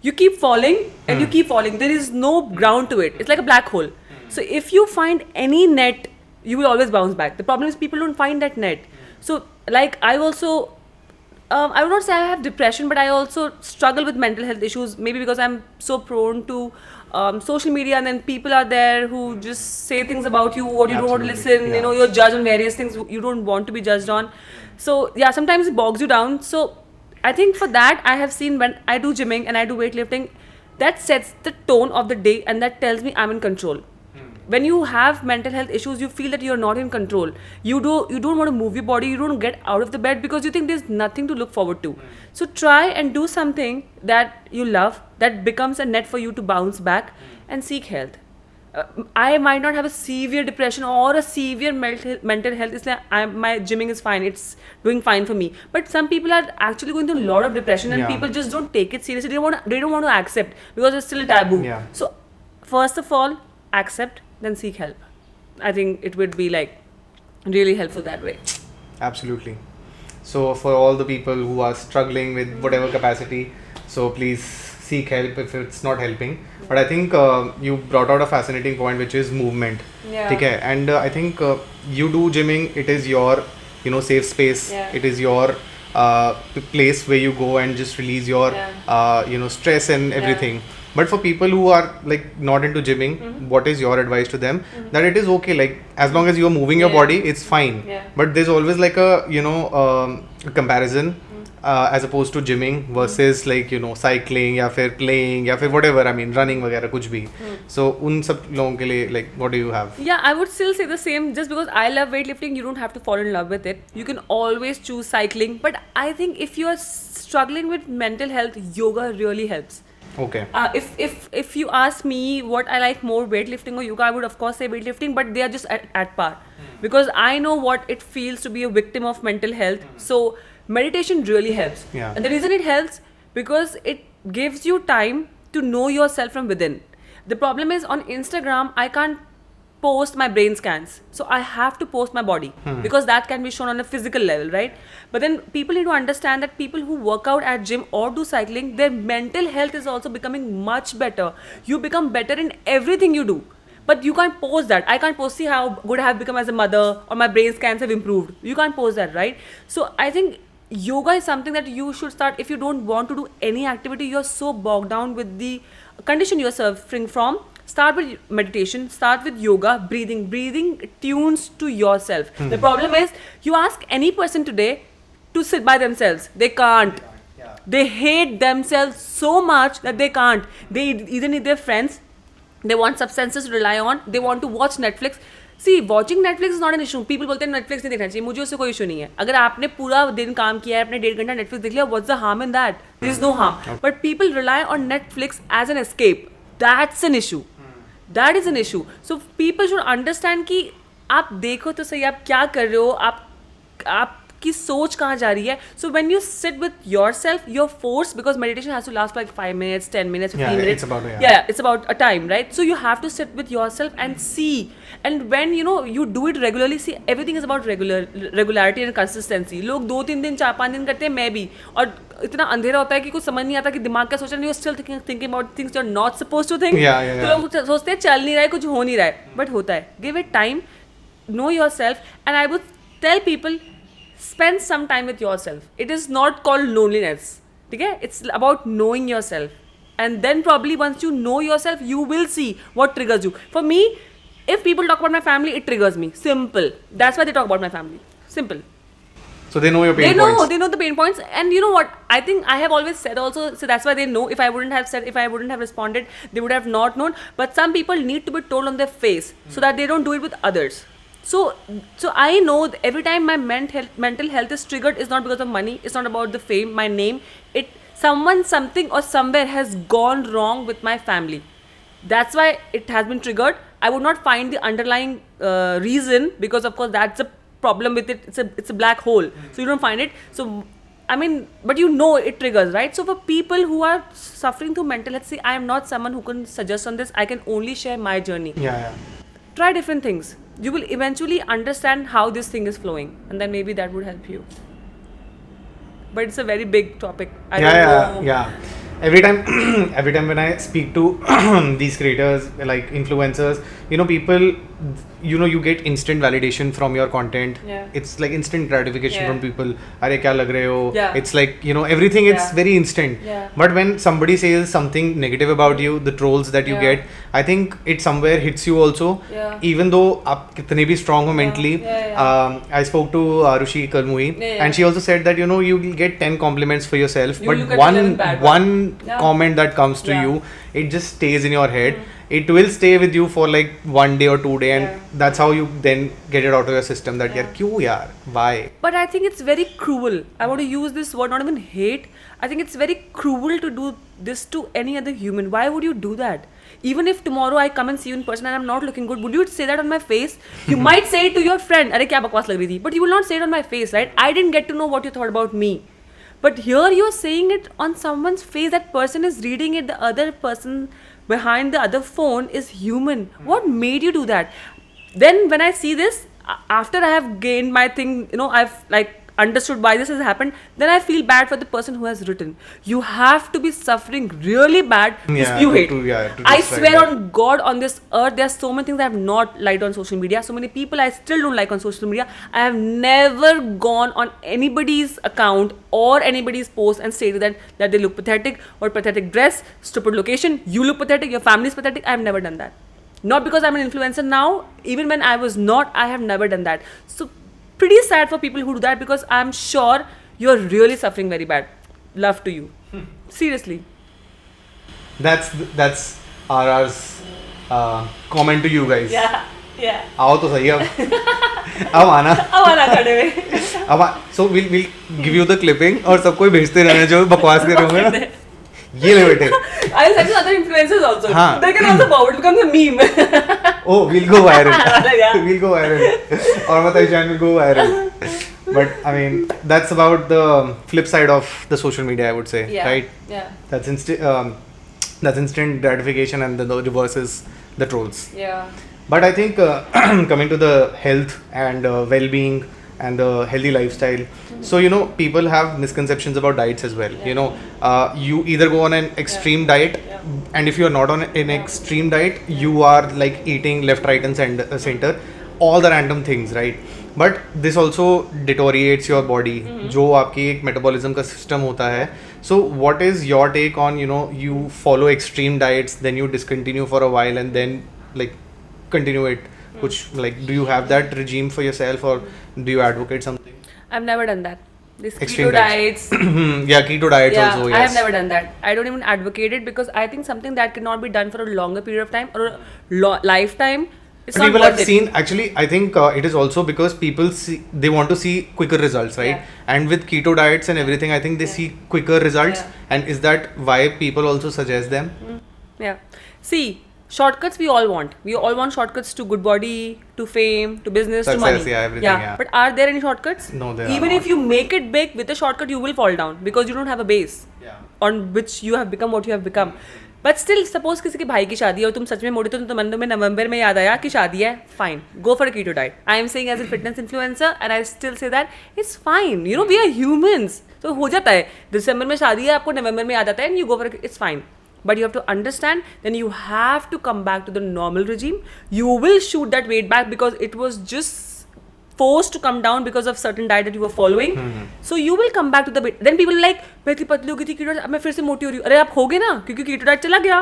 You keep falling and you keep falling. There is no ground to it. It's like a black hole. So if you find any net, you will always bounce back. The problem is people don't find that net. So like I also I would not say I have depression, but I also struggle with mental health issues, maybe because I'm so prone to social media, and then people are there who just say things about you what you don't want to listen. Yeah. You're judged on various things you don't want to be judged on. So yeah, sometimes it bogs you down. So I think for that, I have seen when I do gymming and I do weightlifting, that sets the tone of the day and that tells me I'm in control. When you have mental health issues, you feel that you're not in control. You don't want to move your body. You don't get out of the bed because you think there's nothing to look forward to. So try and do something that you love, that becomes a net for you to bounce back and seek health. I might not have a severe depression or a severe mental health. It's like my gymming is fine. It's doing fine for me. But some people are actually going through a lot of depression, and people just don't take it seriously. They don't want to accept because it's still a taboo. Yeah. So first of all, accept, then seek help. I think it would be like really helpful that way. Absolutely. So for all the people who are struggling with whatever capacity, so please seek help if it's not helping. But I think you brought out a fascinating point, which is movement. Yeah. Okay. And I think you do gymming. It is your, safe space. Yeah. It is your place where you go and just release your, stress and everything. But for people who are like not into gymming, what is your advice to them? That it is okay, like as long as you are moving your body, it's fine. But there's always like a a comparison as opposed to gymming versus like cycling या फिर playing या फिर whatever, I mean running वगैरह कुछ भी. So उन सब लोगों के लिए like what do you have? Yeah, I would still say the same. Just because I love weightlifting, you don't have to fall in love with it. You can always choose cycling. But I think if you are struggling with mental health, yoga really helps. Okay. If you ask me what I like more, weightlifting or yoga, I would of course say weightlifting, but they are just at par. Because I know what it feels to be a victim of mental health. So meditation really helps. Yeah. And the reason it helps, because it gives you time to know yourself from within. The problem is on Instagram, I can't post my brain scans. So I have to post my body because that can be shown on a physical level, right? But then people need to understand that people who work out at gym or do cycling, their mental health is also becoming much better. You become better in everything you do. But you can't post that. I can't post, see how good I have become as a mother or my brain scans have improved. You can't post that, right? So I think yoga is something that you should start. If you don't want to do any activity, you're so bogged down with the condition you're suffering from, start with meditation, start with yoga, breathing. Breathing tunes to yourself. The problem is, you ask any person today to sit by themselves. They can't. They hate themselves so much that they can't. They either need their friends, they want substances to rely on, they want to watch Netflix. See, watching Netflix is not an issue. People बोलते हैं Netflix नहीं देखना चाहिए. मुझे उससे कोई issue नहीं है. अगर आपने पूरा दिन काम किया है, आपने 1.5 घंटा Netflix देख लिया, what's the harm in that? There is no harm. But people rely on Netflix as an escape. That's an issue. That is an issue. So people should understand कि आप देखो तो सही आप क्या कर रहे हो, आपकी सोच कहाँ जा रही है. So when you sit with yourself, you're forced, because meditation has to last like 5 minutes, 10 minutes, 15 minutes. It's about a time, right? So you have to sit with yourself and see. And when you do it regularly, see, everything is about regularity and consistency. लोग 2-3 दिन 4-5 दिन करते हैं, मैं भी, और इतना अंधेरा होता है कि कुछ समझ नहीं आता कि दिमाग क्या सोच रहा है. You're still thinking about things you're not supposed to think. तो लोग सोचते हैं चल नहीं रहा है, कुछ हो नहीं रहा है, but होता है. Give it time, know yourself, and I would tell people, spend some time with yourself. It is not called loneliness. Okay? It's about knowing yourself. And then probably once you know yourself, you will see what triggers you. For me, if people talk about my family, it triggers me. Simple. That's why they talk about my family. Simple. So they know your pain points. They know the pain points. And you know what? I think I have always said also, so that's why they know. If I wouldn't have said, if I wouldn't have responded, they would have not known. But some people need to be told on their face so that they don't do it with others. So I know that every time my mental health is triggered, it's not because of money, it's not about the fame, my name. Someone, something or somewhere has gone wrong with my family. That's why it has been triggered. I would not find the underlying reason, because of course that's a problem with it. It's a black hole. So you don't find it. So I mean, but it triggers, right? So for people who are suffering through mental health, see, I am not someone who can suggest on this. I can only share my journey. Try different things. You will eventually understand how this thing is flowing, and then maybe that would help you. But it's a very big topic. I don't know. Every time when I speak to these creators, like influencers, people, you get instant validation from your content. It's like instant gratification from people. Arey kya lag rahe ho? It's like, everything, it's very instant. But when somebody says something negative about you, the trolls that you get, I think it somewhere hits you also. Even though aap kitne bhi strong ho mentally. I spoke to Arushi Kalmui, and she also said that, you will get 10 compliments for yourself, but one comment that comes to you, it just stays in your head. It will stay with you for like 1 day or 2 days, and that's how you then get it out of your system that why? But I think it's very cruel. I want to use this word, not even hate. I think it's very cruel to do this to any other human. Why would you do that? Even if tomorrow I come and see you in person and I'm not looking good, would you say that on my face? You might say it to your friend, अरे क्या बकवास लग रही थी, but you will not say it on my face, right? I didn't get to know what you thought about me. But here you're saying it on someone's face. That person is reading it. The other person behind the other phone is human. What made you do that? Then when I see this, after I have gained my thing, I've like understood why this has happened, then I feel bad for the person who has written. You have to be suffering really bad to spew hate. I swear on God, on this earth, there are so many things I have not liked on social media. So many people I still don't like on social media. I have never gone on anybody's account or anybody's post and stated that they look pathetic, or pathetic dress, stupid location, you look pathetic, your family is pathetic. I have never done that. Not because I'm an influencer now. Even when I was not, I have never done that. So pretty sad for people who do that, because I'm sure you're really suffering very bad. Love to you. Seriously. That's RR's comment to you guys. Yeah. आओ तो सही अब आना खड़े में. अब so we'll give you the clipping और सबको भेजते रहना जो बकवास कर रहे होंगे ना. ये ले बेटे. I'll send you other influencers also. हाँ. They can also forward, become a meme. Oh, we'll go viral. We'll go viral. Aurr Btaa Ishan will go viral. But I mean, that's about the flip side of the social media, I would say, right? Yeah. That's instant gratification, and the reverse is the trolls. Yeah. But I think coming to the health and well-being and the healthy lifestyle, so people have misconceptions about diets as well. You either go on an extreme diet, and if you are not on an extreme diet, you are like eating left, right and center, all the random things, right? But this also deteriorates your body, जो आपकी एक metabolism का system होता है. So what is your take on, you follow extreme diets, then you discontinue for a while and then like continue it? Which, like, do you have that regime for yourself, or do you advocate something? I've never done that. This Extreme keto diets. Yeah, keto diets also, yes. I have never done that. I don't even advocate it, because I think something that cannot be done for a longer period of time or a lifetime, it's not people worth have it. seen, actually, I think it is also because people they want to see quicker results, right? Yeah. And with keto diets and everything, I think they see quicker results. And is that why people also suggest them? Yeah. See, shortcuts we all want. We all want shortcuts to good body, to fame, to business, Success, to money. yeah, everything, yeah. But are there any shortcuts? No, there are Even not. if you make it big with a shortcut, you will fall down, because you don't have a base on which you have become what you have become. But still, suppose किसी के भाई की शादी है और तुम सच में मोटे, तो तुम मन में नवंबर में याद आया कि शादी है, fine, go for a keto diet. I am saying as a fitness influencer, and I still say that it's fine. We are humans. So हो जाता है, दिसंबर में शादी है, आपको नवंबर में याद आता है, and you go for it's fine. But you have to understand, then you have to come back to the normal regime. You will shoot that weight back, because it was just forced to come down because of certain diet that you were following. So you will come back to the weight. Then people are like, मैं इतनी पतली हो गई थी keto diet, अब मैं फिर से मोटी हो रही हूँ. अरे आप हो गए ना, क्योंकि keto diet चला गया.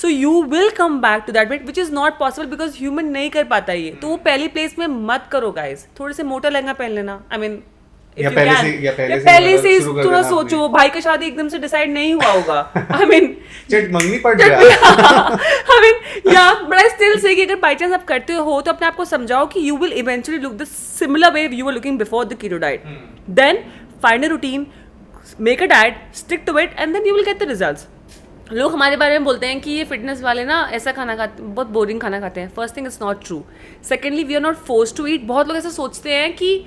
So you will come back to that weight, which is not possible because human नहीं कर पाता ये. तो वो पहली place में मत करो guys. थोड़े से मोटा लहंगा पहन लेना. I mean, या पहले से थोड़ा सोचो, भाई का शादी एकदम से डिसाइड नहीं हुआ होगा. I mean, चट मंगनी पड़ गया. I mean, yeah, but I still say कि अगर by chance आप करते हो तो अपने आप को समझाओ कि you will eventually look the similar way you were looking before the keto diet. Then find a routine, make a diet, stick to it, and then you will get the results. लोग हमारे बारे में बोलते हैं कि ये fitness वाले ना ऐसा खाना खाते, बहुत बोरिंग खाना खाते हैं. First thing, it's not true. Secondly, we are not forced to eat. बहुत लोग ऐसा सोचते हैं कि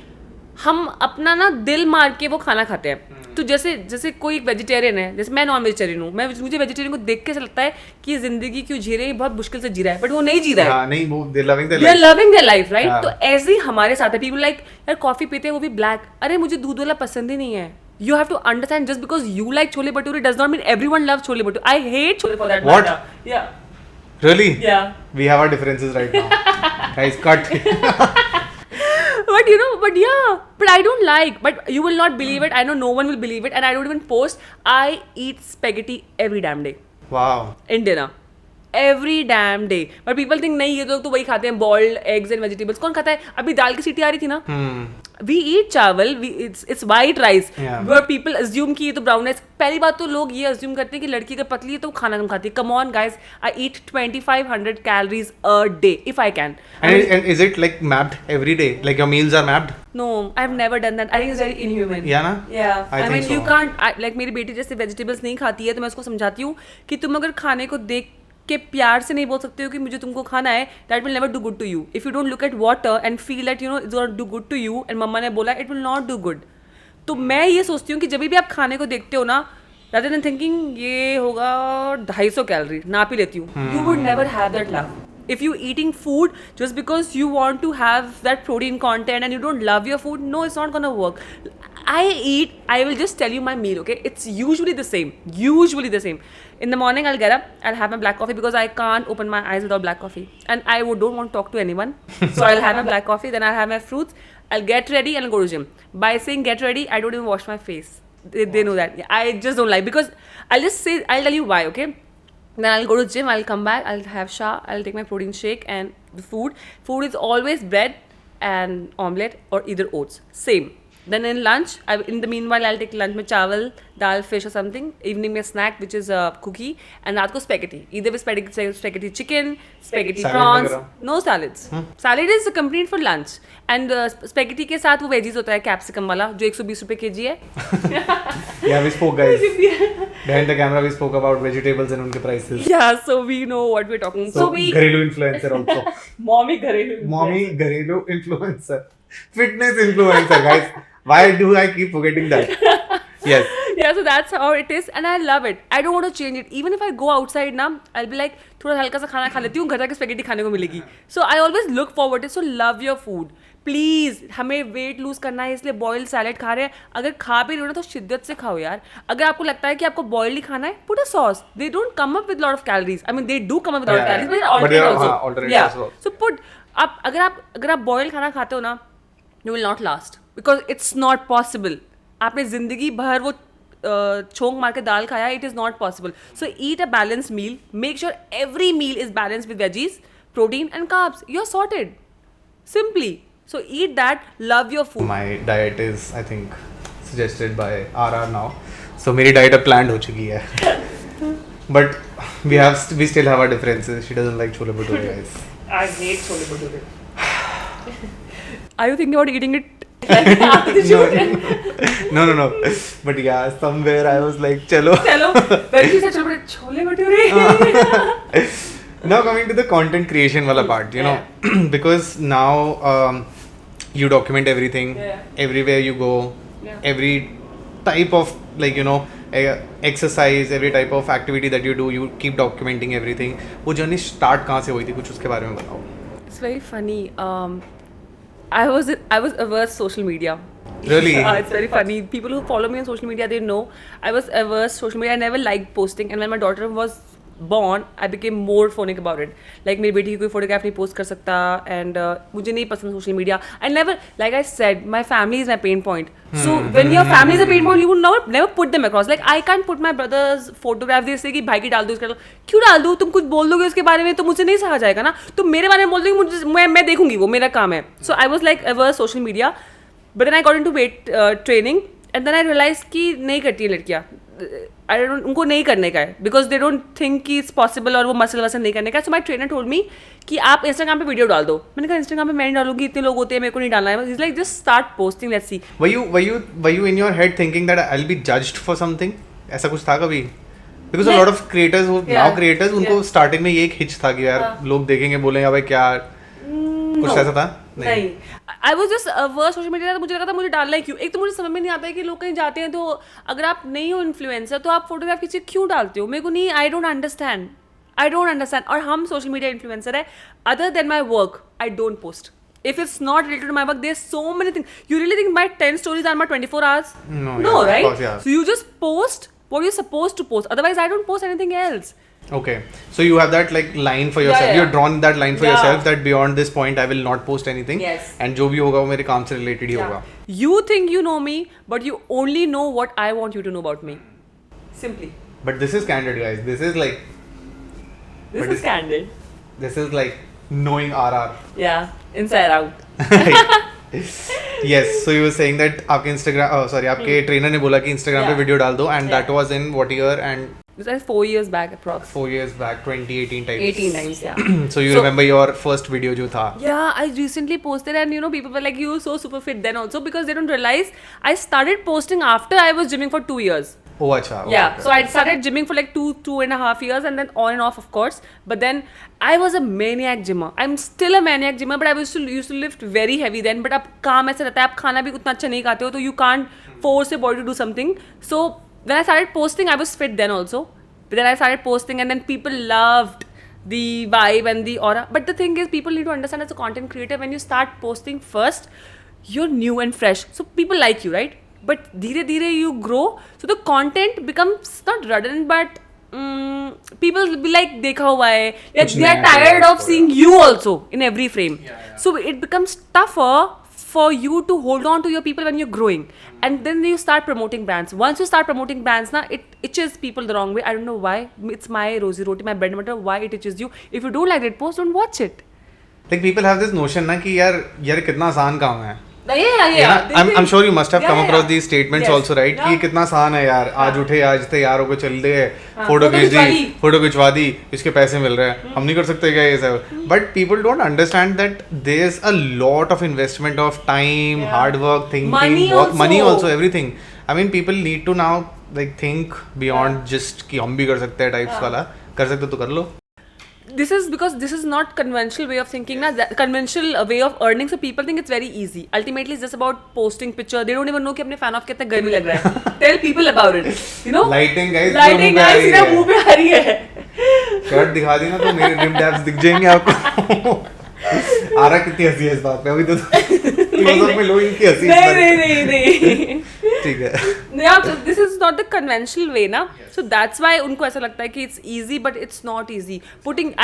हम अपना ना दिल मार के वो खाना खाते हैं. तो जैसे कोई वेजिटेरियन है, जैसे मैं नॉन वेजिटेरियन हूँ, मुझे वेजिटेरियन को देख के ऐसा लगता है कि जिंदगी क्यों जी रहे हैं, बहुत मुश्किल से जी रहा है, बट वो नहीं जी रहा है. नहीं, वो दे लविंग देयर लाइफ, राइट? तो ऐसे ही हमारे साथ है. पीपल लाइक, यार कॉफी पीते हैं वो भी ब्लैक. अरे मुझे दूध वाला पसंद ही नहीं है. You have to understand, just because you like chole bhature does not mean everyone loves chole bhature. I hate chole for that matter. What? Yeah. Really? Yeah. We have our differences right now. Guys, cut. But I don't like, but you will not believe it. I know no one will believe it, and I don't even post. I eat spaghetti every damn day. Wow. In dinner. Every damn day. But people think नहीं, ये लोग तो वही खाते हैं, boiled eggs and vegetables. कौन खाता है? अभी दाल की सीटी आ रही थी ना? We eat चावल, it's white rice. Yeah. Where people assume कि ये तो brown rice. पहली बात तो लोग ये assume करते हैं कि लड़की अगर पतली है तो खाना कम खाती है. Come on guys, I eat 2500 calories a day if I can. And is it like mapped every day? Like your meals are mapped? No, I've never done that. I think it's very inhuman. Yeah ना? Yeah. I mean, think you so. can't. Like मेरी बेटी जैसे vegetables नहीं खाती है, तो मैं उसको समझाती हूँ कि तुम अगर खाने को देख के प्यार से नहीं बोल सकते हो कि मुझे तुमको खाना है, that will never do good to you. If you don't look at water and feel that you know it's gonna do good to you and मम्मा ने बोला it will not do good. तो मैं ये सोचती हूँ कि जब भी आप खाने को देखते हो ना, rather than thinking ये होगा 250 कैलोरी, नाप ही लेती हूँ, you would never have that love. If you eating food just because you want to have that protein content and you don't love your food, no, it's not gonna work. I will just tell you my meal, okay? It's usually the same. In the morning, I'll get up, I'll have my black coffee because I can't open my eyes without black coffee. And I don't want to talk to anyone. So I'll have my black coffee, then I'll have my fruits, I'll get ready and I'll go to gym. By saying get ready, I don't even wash my face. They know that. I just don't like, because I'll tell you why, okay? Then I'll go to gym, I'll come back, I'll have shower, I'll take my protein shake and the food. Food is always bread and omelette or either oats. Same. Then in lunch, in the meanwhile, I'll take lunch में चावल, दाल, fish or something. Evening में snack, which is a cookie. And रात को spaghetti. Either with spaghetti chicken, spaghetti prawns. No salads. Salad is accompanied for lunch. And spaghetti के साथ वो veggies होता है capsicum वाला, जो 120 रुपए kg है. Yeah, we spoke, guys. Behind the camera, we spoke about vegetables and उनके prices. Yeah, so we know what we're talking. So we घरेलू influencer also. Mommy घरेलू influencer. Fitness influencer, guys. Why do I keep forgetting that? Yes. Yeah, so that's how it is and I love it. I don't want to change it. Even if I go outside now, I'll be like, थोड़ा हल्का सा खाना खा लेती हूँ, घर जाके spaghetti खाने को मिलेगी. So I always look forward to it. So love your food. Please, हमें वेट लूज करना है इसलिए बॉइल्ड सैलेड खा रहे हैं. अगर खा भी रहे हो ना तो शिद्दत से खाओ यार. अगर आपको लगता है कि आपको बॉइल्ड ही खाना है, put a sauce. They don't come up with lot of calories. I mean they do come up with lot of calories, but alternate also. So put आप अगर आप बॉइल्ड खाना खाते हो ना, you will not last because it's not possible. आपने जिंदगी भर वो छोंक मार के दाल खाया, it is not possible. So eat a balanced meal. Make sure every meal is balanced with veggies, protein and carbs. You're sorted. Simply. So eat that. Love your food. My diet is, I think, suggested by RR now. So मेरी diet अब planned हो चुकी है. But we still have our differences. She doesn't like chole bhature, guys. I hate chole bhature. Are you thinking about eating it after the shoot? No. But yeah, somewhere I was like, chalo. When you said chole bhature. Now coming to the content creation wala part, you know, because now you document everything, everywhere you go, every type of like, you know, exercise, every type of activity that you do, you keep documenting everything. वो journey start कहाँ से हुई थी, कुछ उसके बारे में बताओ. It's very funny. I was averse social media. Really? It's very funny. People who follow me on social media, they know I was averse social media. I never liked posting. And when my daughter was born, I became more phonic about it. Like मेरी बेटी की कोई photograph नहीं post कर सकता, and मुझे नहीं पसंद social media. I never, like I said, my family is my pain point. So when your family is a pain point, you would never put them across. Like I can't put my brother's photograph जैसे कि भाई की डाल दो, इसका क्यों डाल दूँ? तुम कुछ बोल दोगे उसके बारे में तो मुझे नहीं सहा जाएगा ना. तुम मेरे बारे में बोल दोगे, मैं देखूंगी, वो मेरा काम है. So I was like averse social media, but then I got into weight training, and then I realized कि नहीं करती है लड़कियाँ. उनको नहीं करने का है बिकॉज दे डोंट थिंक कि इट्स पॉसिबल और वो मसल वसल नहीं करने का. सो माई ट्रेनर टोल्ड मी कि आप इंस्टाग्राम पे वीडियो डाल दो. मैंने कहा इंस्टाग्राम पे मैं नहीं डालूंगी, इतने लोग होते हैं, मेरे को नहीं डालना है. It's like just start posting, let's see. Were you in your head thinking that I'll be judged for something? ऐसा कुछ था कभी? Because a lot of creators who now creators उनको starting में ये एक हिच था कि यार लोग देखेंगे बोलेंगे भाई क्या कुछ ऐसा था? नहीं. I was just hours social media. मुझे लगा था मुझे डालना है क्यों. एक तो मुझे समझ में नहीं आता है कि लोग कहीं जाते हैं तो अगर आप नहीं हो इन्फ्लुएंसर तो आप फोटोग्राफ किसी क्यों डालते हो. मेरे को नहीं, आई डोंट अंडरस्टैंड. और हम सोशल मीडिया इन्फ्लुएंसर है. Other than my work I don't post. If it's not related to my work, there's so many things. You really think my 10 stories are my 24 hours? No, right? Course, yeah. So you just post what you're supposed to post. Otherwise, I don't post anything else. Okay, so you have that like line for yourself. You've drawn that line for yourself that beyond this point I will not post anything. Yes. And जो भी होगा वो मेरे काम से related ही होगा. You think you know me, but you only know what I want you to know about me. Simply. But this is candid, guys. This is like. This is candid. This is like knowing RR. Yeah, inside out. Yes, so you were saying that आपके Instagram, आपके trainer ने बोला कि Instagram पे video डाल दो, and that was in what year? And this was 4 years back approx. 4 years back, 2018 type. 18 times, yeah. So you remember your first video जो था? Yeah, I recently posted, and you know people were like, you were so super fit then also, because they don't realize I started posting after I was gymming for 2 years. Oh, acha. Okay, Yeah, okay. so I started gymming for like 2.5 years, and then on and off, of course. But then I was a maniac gymmer. I'm still a maniac gymmer, but I used to lift very heavy then. But अब काम ऐसा रहता है, आप खाना भी उतना अच्छा नहीं खाते हो, तो you can't force your body to do something. So when I started posting, I was fit then also. But then I started posting, and then people loved the vibe and the aura. But the thing is, people need to understand as a content creator, when you start posting first, you're new and fresh, so people like you, right? But धीरे धीरे you grow, so the content becomes not redundant, but people will be like देखा हुआ है, they are tired of seeing you also in every frame. So it becomes tougher for you to hold on to your people when you're growing, and then you start promoting brands. Once you start promoting brands, na, it itches people the wrong way. I don't know why. It's my rosy roti, my bread and butter. Why it itches you? If you don't like that post, don't watch it. Like people have this notion ना कि यार कितना आसान काम है. Yeah. I'm sure you must have come across these statements Yes. also, right? कि कितना आसान है यार, आज उठे, आज तैयार होकर चल दिए, हाँ, फोटो फोटो खींच खिंचवा दी, दी। फोटो खिंचवा दी, इसके पैसे मिल रहे हैं, हम नहीं कर सकते क्या ये सब? But people don't understand that there's a lot of investment of time, hard work, thinking, money also, everything. I mean, people need to now like think beyond just कि हम भी कर सकते हैं types वाला, कर सकते तो कर लो. This is because this is not conventional way of thinking, na. Conventional way of earning, so people think it's very easy. Ultimately, it's just about posting picture. They don't even know कि अपने fan of कितने गर्मी लग रहा है. Tell people about it. You know? Lighting guys, सीधा मुंह पे आ रही है. शर्ट दिखा दी ना तो मेरे रिम टैब्स दिख जाएंगे आपको. आ रहा कितनी हंसी है इस बात पे अभी तो क्लोजअप में लोग इनकी हंसी नहीं ठीक है. Yeah, so this is not the conventional way, na. So that's why उनको ऐसा लगता है कि it's easy, but it's not easy.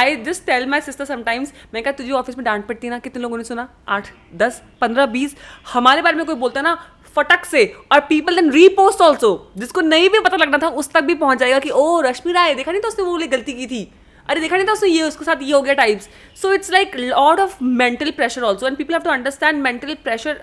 I just tell my sister sometimes, मैं कहा तुझे ऑफिस में डांट पड़ती है ना, कितने लोगों ने सुना? 8, 10, 15, 20. हमारे बारे में कोई बोलता है ना फटक से, और पीपल देन रीपोस्ट ऑल्सो, जिसको नहीं भी पता लगना था उस तक भी पहुंच जाएगा कि ओ रश्मि राय, देखा नहीं था उसने वो वाली गलती की थी, अरे देखा नहीं था उसने ये, उसके साथ ये हो गया types. So it's like lot of mental pressure also, and people have to understand mental pressure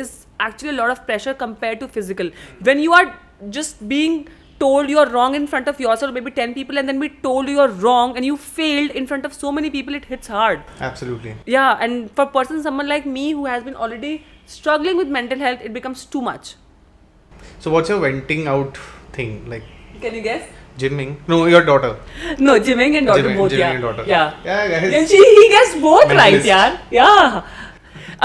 is actually a lot of pressure compared to physical. When you are just being told you are wrong in front of yourself, maybe 10 people, and then be told you are wrong and you failed in front of so many people, it hits hard. Absolutely. Yeah, and for someone like me who has been already struggling with mental health, it becomes too much. So what's your venting out thing like? Can you guess? Gymming? No, your daughter. No, gymming and daughter both. Gymming Yeah. and daughter. Yeah. guys. And he guessed both right, Mentalist. yaar. Yeah.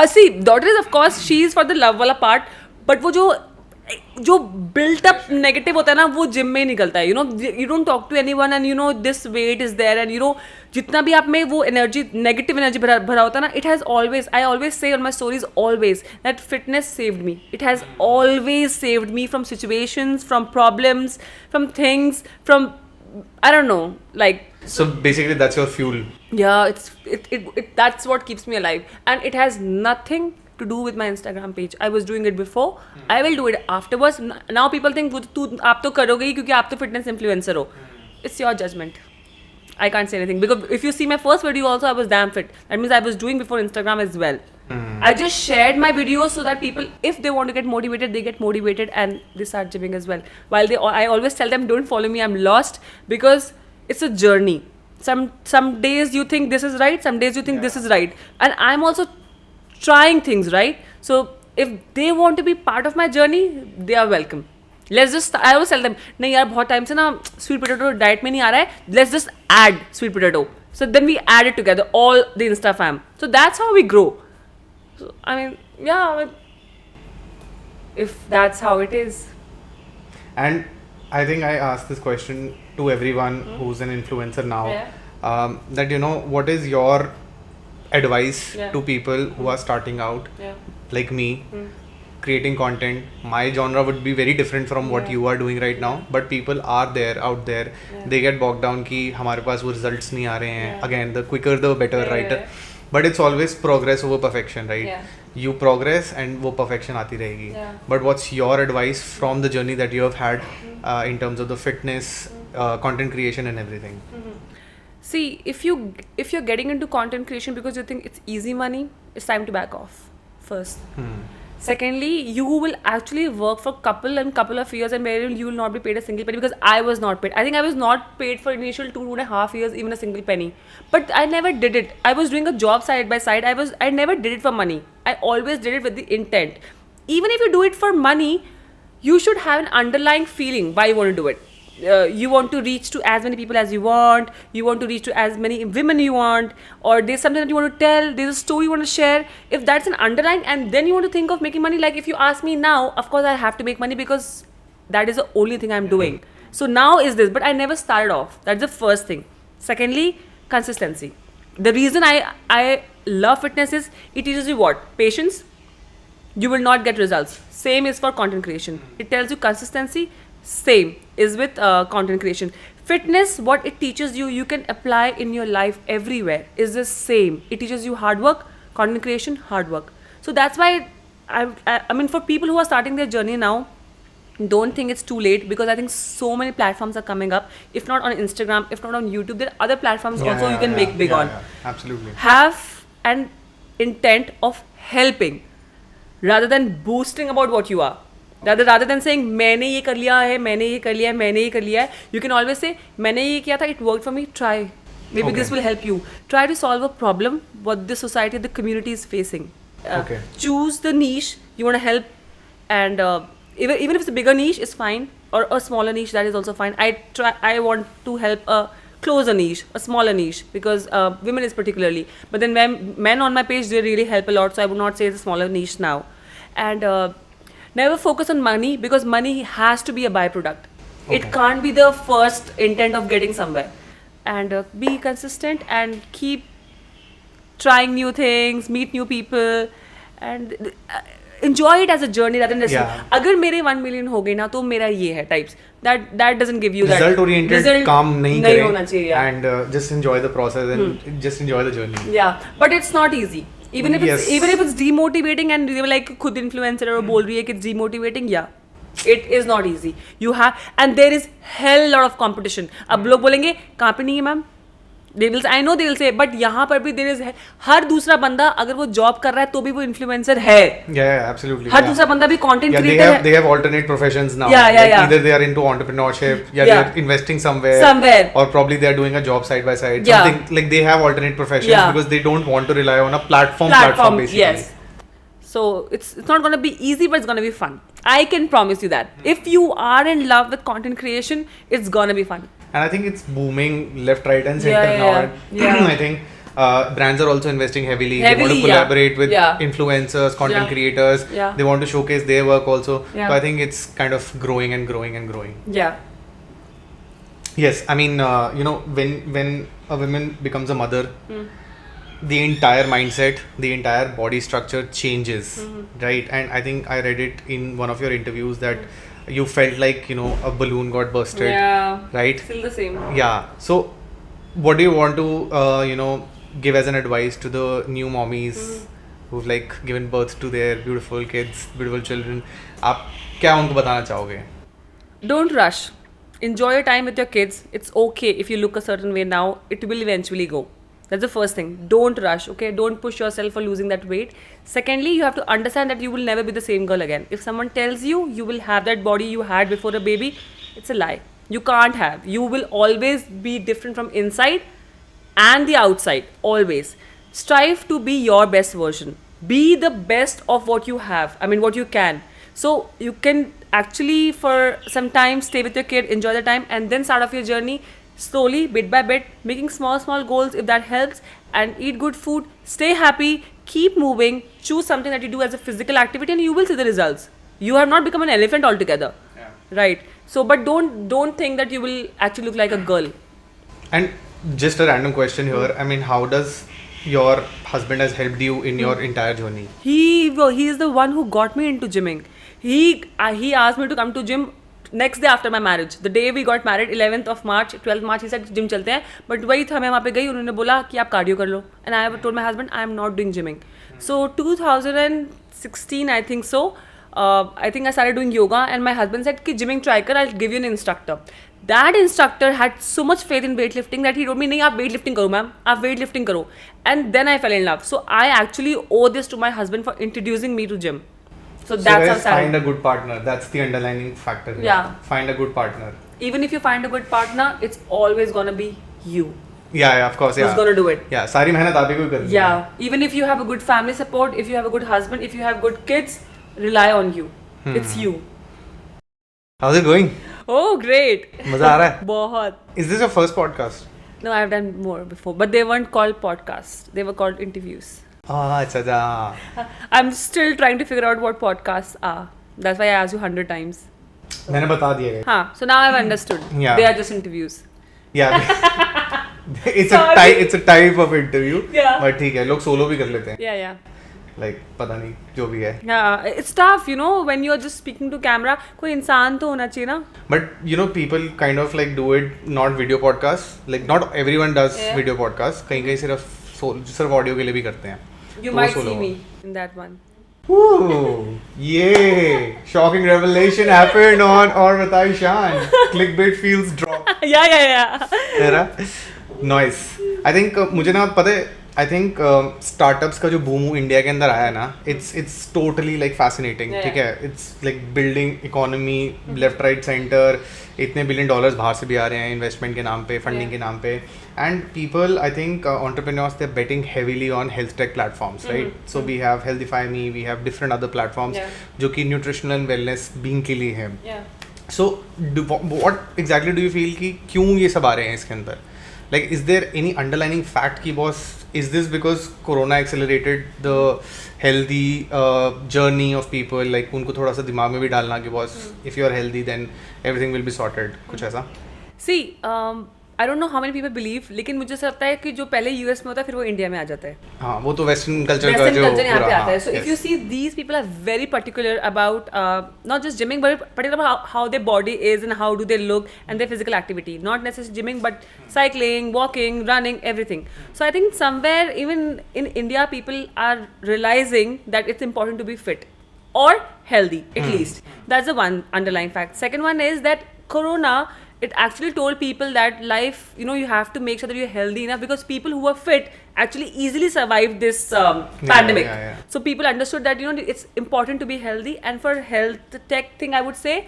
See, daughter is of course she is for the love वाला part, but वो जो built up negative होता है ना, वो gym में ही निकलता है. You know, you don't talk to anyone and you know this weight is there, and you know जितना भी आप में वो energy, negative energy भरा होता है ना, it has always, I always say on my stories always that fitness saved me. It has always saved me from situations, from problems, from things, from I don't know, like. So basically that's your fuel. Yeah, it that's what keeps me alive, and it has nothing to do with my Instagram page. I was doing it before. I will do it afterwards. Now people think आप तो करोगे ही क्योंकि आप तो fitness influencer हो. It's your judgment. I can't say anything because if you see my first video also, I was damn fit. That means I was doing before Instagram as well. I just shared my videos so that people, if they want to get motivated, they get motivated and they start gymming as well. I always tell them, don't follow me, I'm lost, because it's a journey. Some days you think this is right, some days you think this is right, and I'm also trying things, right? So if they want to be part of my journey, they are welcome. I always tell them, नहीं यार बहुत time से ना sweet potato diet में नहीं आ रहा है, let's just add sweet potato. So then we add it together, all the Insta fam. So that's how we grow. So, I mean, yeah, if that's how it is. And I think I asked this question to everyone who's an influencer now. Yeah. That you know, what is your advice Yeah. to people who are starting out, Yeah. like me, creating content? My genre would be very different from what you are doing right now, but people are out there. They get bogged down कि हमारे पास वो results नहीं आ रहे हैं. Again, the quicker the better, right? But it's always progress over perfection, right? Yeah. You progress and वो perfection आती रहेगी. Yeah. But what's your advice from the journey that you have had in terms of the fitness, content creation and everything? See, if you're getting into content creation because you think it's easy money, it's time to back off first. Secondly, you will actually work for couple of years and where you will not be paid a single penny, because I was not paid. I think I was not paid for initial 2.5 years, even a single penny. But I never did it. I was doing a job side by side. I never did it for money. I always did it with the intent. Even if you do it for money, you should have an underlying feeling why you want to do it. You want to reach to as many people as you want to reach to as many women you want, or there's something that you want to tell, there's a story you want to share. If that's an underlying, and then you want to think of making money, like if you ask me now, of course I have to make money because that is the only thing I'm doing. So now is this, but I never started off. That's the first thing. Secondly, consistency. The reason I love fitness is it teaches you what? Patience. You will not get results. Same is for content creation. It tells you consistency. Same is with content creation. Fitness, what it teaches you, you can apply in your life everywhere. Is the same. It teaches you hard work, content creation, hard work. So that's why I mean, for people who are starting their journey now, don't think it's too late, because I think so many platforms are coming up. If not on Instagram, if not on YouTube, there are other platforms also you can make big on. Absolutely. Have an intent of helping rather than boasting about what you are. Rather than saying मैंने ये कर लिया है, मैंने ये कर लिया है, मैंने ये कर लिया है, you can always say मैंने ये किया था, it worked for me, try. Maybe this will help you. Try to solve a problem what the society, the community is facing. Choose the niche you want to help, and even if it's a bigger niche, it's fine, or a smaller niche, that is also fine. I want to help a closer niche, a smaller niche, because women is particularly. But then men on my page, they really help a lot, so I would not say it's a smaller niche now. And never focus on money, because money has to be a byproduct. It can't be the first intent of getting somewhere. And be consistent and keep trying new things, meet new people, and enjoy it as a journey rather than अगर मेरे 1 million हो गई ना तो मेरा ये है types. That doesn't give you result oriented काम नहीं होना चाहिए, and just enjoy the process and just enjoy the journey. Yeah, but it's not easy. Even if it's demotivating and you're like खुद influencer और बोल रही है कि it's demotivating, it is not easy. You have, and there is hell lot of competition. अब लोग बोलेंगे कहाँ पे नहीं है ma'am? I know they will say, but यहाँ पर भी there is हर दूसरा बंदा अगर वो job कर रहा है तो भी वो influencer है. Yeah, absolutely. हर दूसरा बंदा भी content creator है. They have alternate professions now. Either they are into entrepreneurship, they are investing somewhere, or probably they are doing a job side by side. Something like they have alternate professions because they don't want to rely on a platform basically. Yes. So it's not going to be easy, but it's going to be fun. I can promise you that. If you are in love with content creation, it's going to be fun. And I think it's booming left, right and center now. Yeah. I think brands are also investing heavily. They want to collaborate with influencers, content creators. Yeah. They want to showcase their work also. Yeah. So I think it's kind of growing and growing and growing. Yeah. Yes, I mean, when a woman becomes a mother, the entire mindset, the entire body structure changes, right? And I think I read it in one of your interviews that you felt like, a balloon got bursted, right? Still the same. Yeah. So what do you want to, give as an advice to the new mommies who've like given birth to their beautiful kids, beautiful children? आप क्या उनको बताना चाहोगे? Don't rush. Enjoy your time with your kids. It's okay if you look a certain way now. It will eventually go. That's the first thing. Don't rush, okay? Don't push yourself for losing that weight. Secondly, you have to understand that you will never be the same girl again. If someone tells you you will have that body you had before a baby, it's a lie. You can't have. You will always be different from inside and the outside. Always. Strive to be your best version. Be the best of what you have. I mean, what you can. So you can actually for some time stay with your kid, enjoy the time, and then start off your journey slowly, bit by bit, making small goals if that helps, and eat good food, stay happy, keep moving, choose something that you do as a physical activity and you will see the results. You have not become an elephant altogether, right? So, but don't think that you will actually look like a girl. And just a random question here, I mean, how does your husband has helped you in your entire journey? He is the one who got me into gymming. He asked me to come to gym next day after my marriage. The day we got married, 11th of March, 12th March, he said gym चलते हैं. But वही था, मैं वहाँ पे गई, उन्होंने बोला कि आप cardio कर लो. And I told my husband I am not doing gymming. So 2016 I think so. I think I started doing yoga and my husband said कि gymming try कर, I'll give you an instructor. That instructor had so much faith in weightlifting that he told me नहीं आप weightlifting करो ma'am, आप weightlifting करो. And then I fell in love. So I actually owe this to my husband for introducing me to gym. So that's how find a good partner. That's the underlying factor here. Yeah. Find a good partner. Even if you find a good partner, it's always gonna be you. Yeah, of course. Who's gonna do it? Yeah, सारी मेहनत आप ही को करनी है. Yeah. Even if you have a good family support, if you have a good husband, if you have good kids, rely on you. It's you. How's it going? Oh, great. मजा आ रहा है? बहुत. Is this your first podcast? No, I've done more before, but they weren't called podcasts. They were called interviews. अच्छा. I'm still trying to figure out what podcasts are. That's why I asked you 100 times. मैंने बता दिया है. हाँ, so now I've understood. Yeah. They are just interviews. Yeah. it's a type of interview. Yeah. But ठीक है, लोग solo भी कर लेते हैं. Yeah. Like पता नहीं जो भी है. Yeah, it's tough, you know, when you're just speaking to camera. कोई इंसान तो होना चाहिए ना. But you know, people kind of like do it not video podcasts. Like not everyone does video podcasts. कहीं सिर्फ ऑडियो के लिए भी करते हैं. You might see me in that one. Ooh, yeah! Shocking revelation happened on Aurr Btaa Ishan. Clickbait feels dropped. Yeah. तेरा noise. I think मुझे ना पता है. I think startups का जो boom इंडिया के अंदर आया है ना, it's totally like fascinating. ठीक है, it's like building economy left right center. इतने $1 billion बाहर से भी आ रहे हैं investment के नाम पे, funding के नाम पे, and people I think entrepreneurs they're betting heavily on health tech platforms, right? So we have Healthify Me, we have different other platforms जो कि nutritional and wellness being के लिए है. So what exactly do you feel कि क्यों ये सब आ रहे हैं इसके अंदर? Like, is there any underlying fact कि boss, is this because Corona accelerated the healthy journey of people? Like, उनको थोड़ा सा दिमाग में भी डालना कि boss, if you are healthy, then everything will be sorted. कुछ ऐसा? See, I don't know how many people believe, लेकिन मुझे ऐसा लगता है कि जो पहले US में होता है फिर वो इंडिया में आ जाता है. हाँ, वो तो Western culture का जो यहाँ पे आता है. So yes. if you see, these people are very particular about not just gymming, but particular about how their body is and how do they look and their physical activity. Not necessarily gymming, but cycling, walking, running, everything. So I think somewhere even in India, people are realizing that it's important to be fit or healthy at least. That's the one underlying fact. Second one is that Corona, it actually told people that life, you know, you have to make sure that you're healthy enough, because people who were fit actually easily survived this pandemic. So people understood that, you know, it's important to be healthy. And for health tech thing, I would say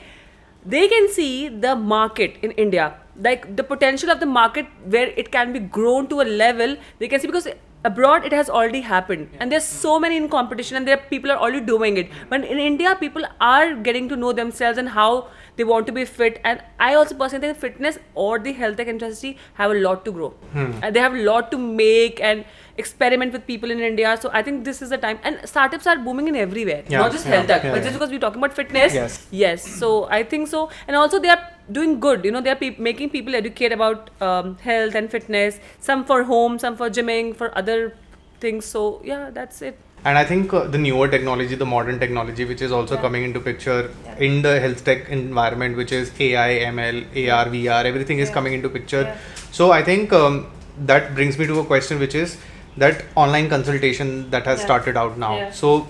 they can see the market in India, like the potential of the market where it can be grown to a level they can see, because abroad it has already happened and there's so many in competition and there people are already doing it, but in India people are getting to know themselves and how they want to be fit. And I also personally think fitness or the health tech industry have a lot to grow. They have a lot to make and experiment with people in India. So I think this is the time, and startups are booming in everywhere, not just health tech, but just because we're talking about fitness. Yes, so I think so. And also they are doing good, you know, they are making people educate about health and fitness, some for home, some for gymming, for other things. So yeah, that's it. And I think the newer technology, the modern technology, which is also coming into picture in the health tech environment, which is AI, ML, AR, VR, everything is coming into picture. So I think that brings me to a question, which is that online consultation that has started out now. So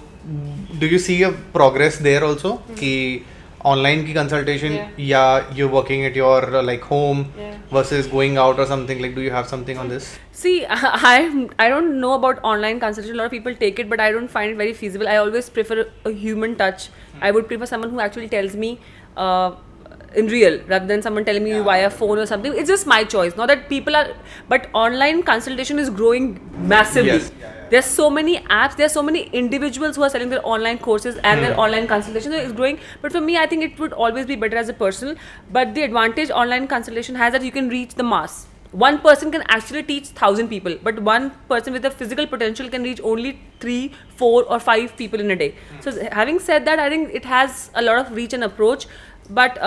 do you see a progress there also? Ki online ki consultation, you're working at your like home versus going out or something, like do you have something on this? See, I don't know about online consultation. A lot of people take it, but I don't find it very feasible. I always prefer a human touch. I would prefer someone who actually tells me in real, rather than someone telling me via phone or something. It's just my choice. Not that people are, but online consultation is growing massively. There's so many apps, there's so many individuals who are selling their online courses and their online consultation. So it's growing. But for me, I think it would always be better as a personal. But the advantage online consultation has that you can reach the mass. One person can actually teach 1,000 people, but one person with a physical potential can reach only 3, 4 or 5 people in a day. So having said that, I think it has a lot of reach and approach, but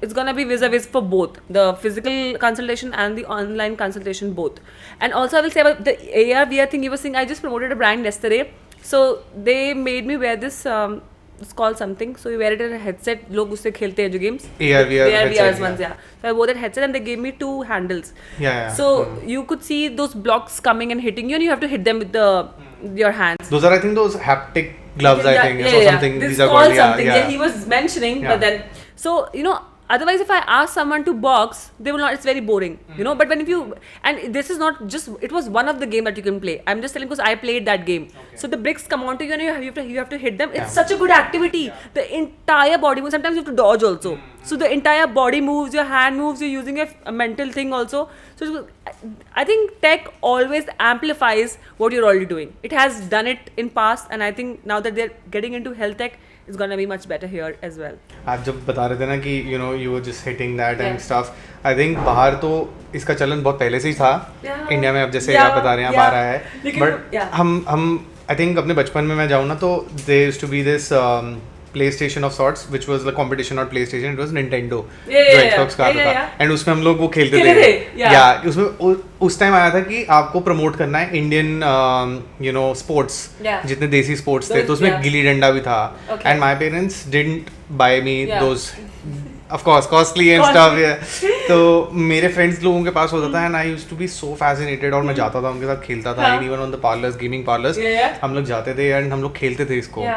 it's gonna be vis-a-vis for both the physical consultation and the online consultation both. And also I will say about the AR VR thing you were saying, I just promoted a brand yesterday, so they made me wear this it's called something, so you wear it in a headset, log usse khelte hain jo games, AR VR ones. So I wore that headset and they gave me 2 handles. So you could see those blocks coming and hitting you, and you have to hit them with your hands. Those are, I think, those haptic gloves, I think, or something. This these are called called something. He was mentioning, but then, so you know, otherwise if I ask someone to box, they will not, it's very boring, you know. But when if you, and this is not just, it was one of the game that you can play. I'm just telling because I played that game. So the bricks come onto you and you have to hit them. It's such a good activity. The entire body, sometimes you have to dodge also. So the entire body moves, your hand moves, you're using a mental thing also. So I think tech always amplifies what you're already doing. It has done it in past, and I think now that they're getting into health tech, it's gonna be much better here as well. आप जब बता रहे थे ना कि you were just hitting that and stuff. I think बाहर तो इसका चलन बहुत पहले से ही था. इंडिया में अब जैसे आप बता रहे हैं अब आ रहा है. But हम I think अपने बचपन में मैं जाऊँ ना तो there used to be this PlayStation of sorts, which was the competition, not PlayStation, it was Nintendo, जो Xbox का आता था, and उसमें हम लोग वो खेलते थे, उसमें उस टाइम आया था कि आपको प्रमोट करना है इंडियन स्पोर्ट्स, जितने देसी स्पोर्ट्स थे, तो उसमें गिल्ली डंडा भी था, and my parents didn't buy me those, of course costly and stuff, तो मेरे फ्रेंड्स लोगों के पास होता था, and I used to be so fascinated, और मैं जाता था उनके साथ खेलता था, even on the parlors, gaming parlors, हम लोग जाते थे and हम लोग खेलते थे इसको.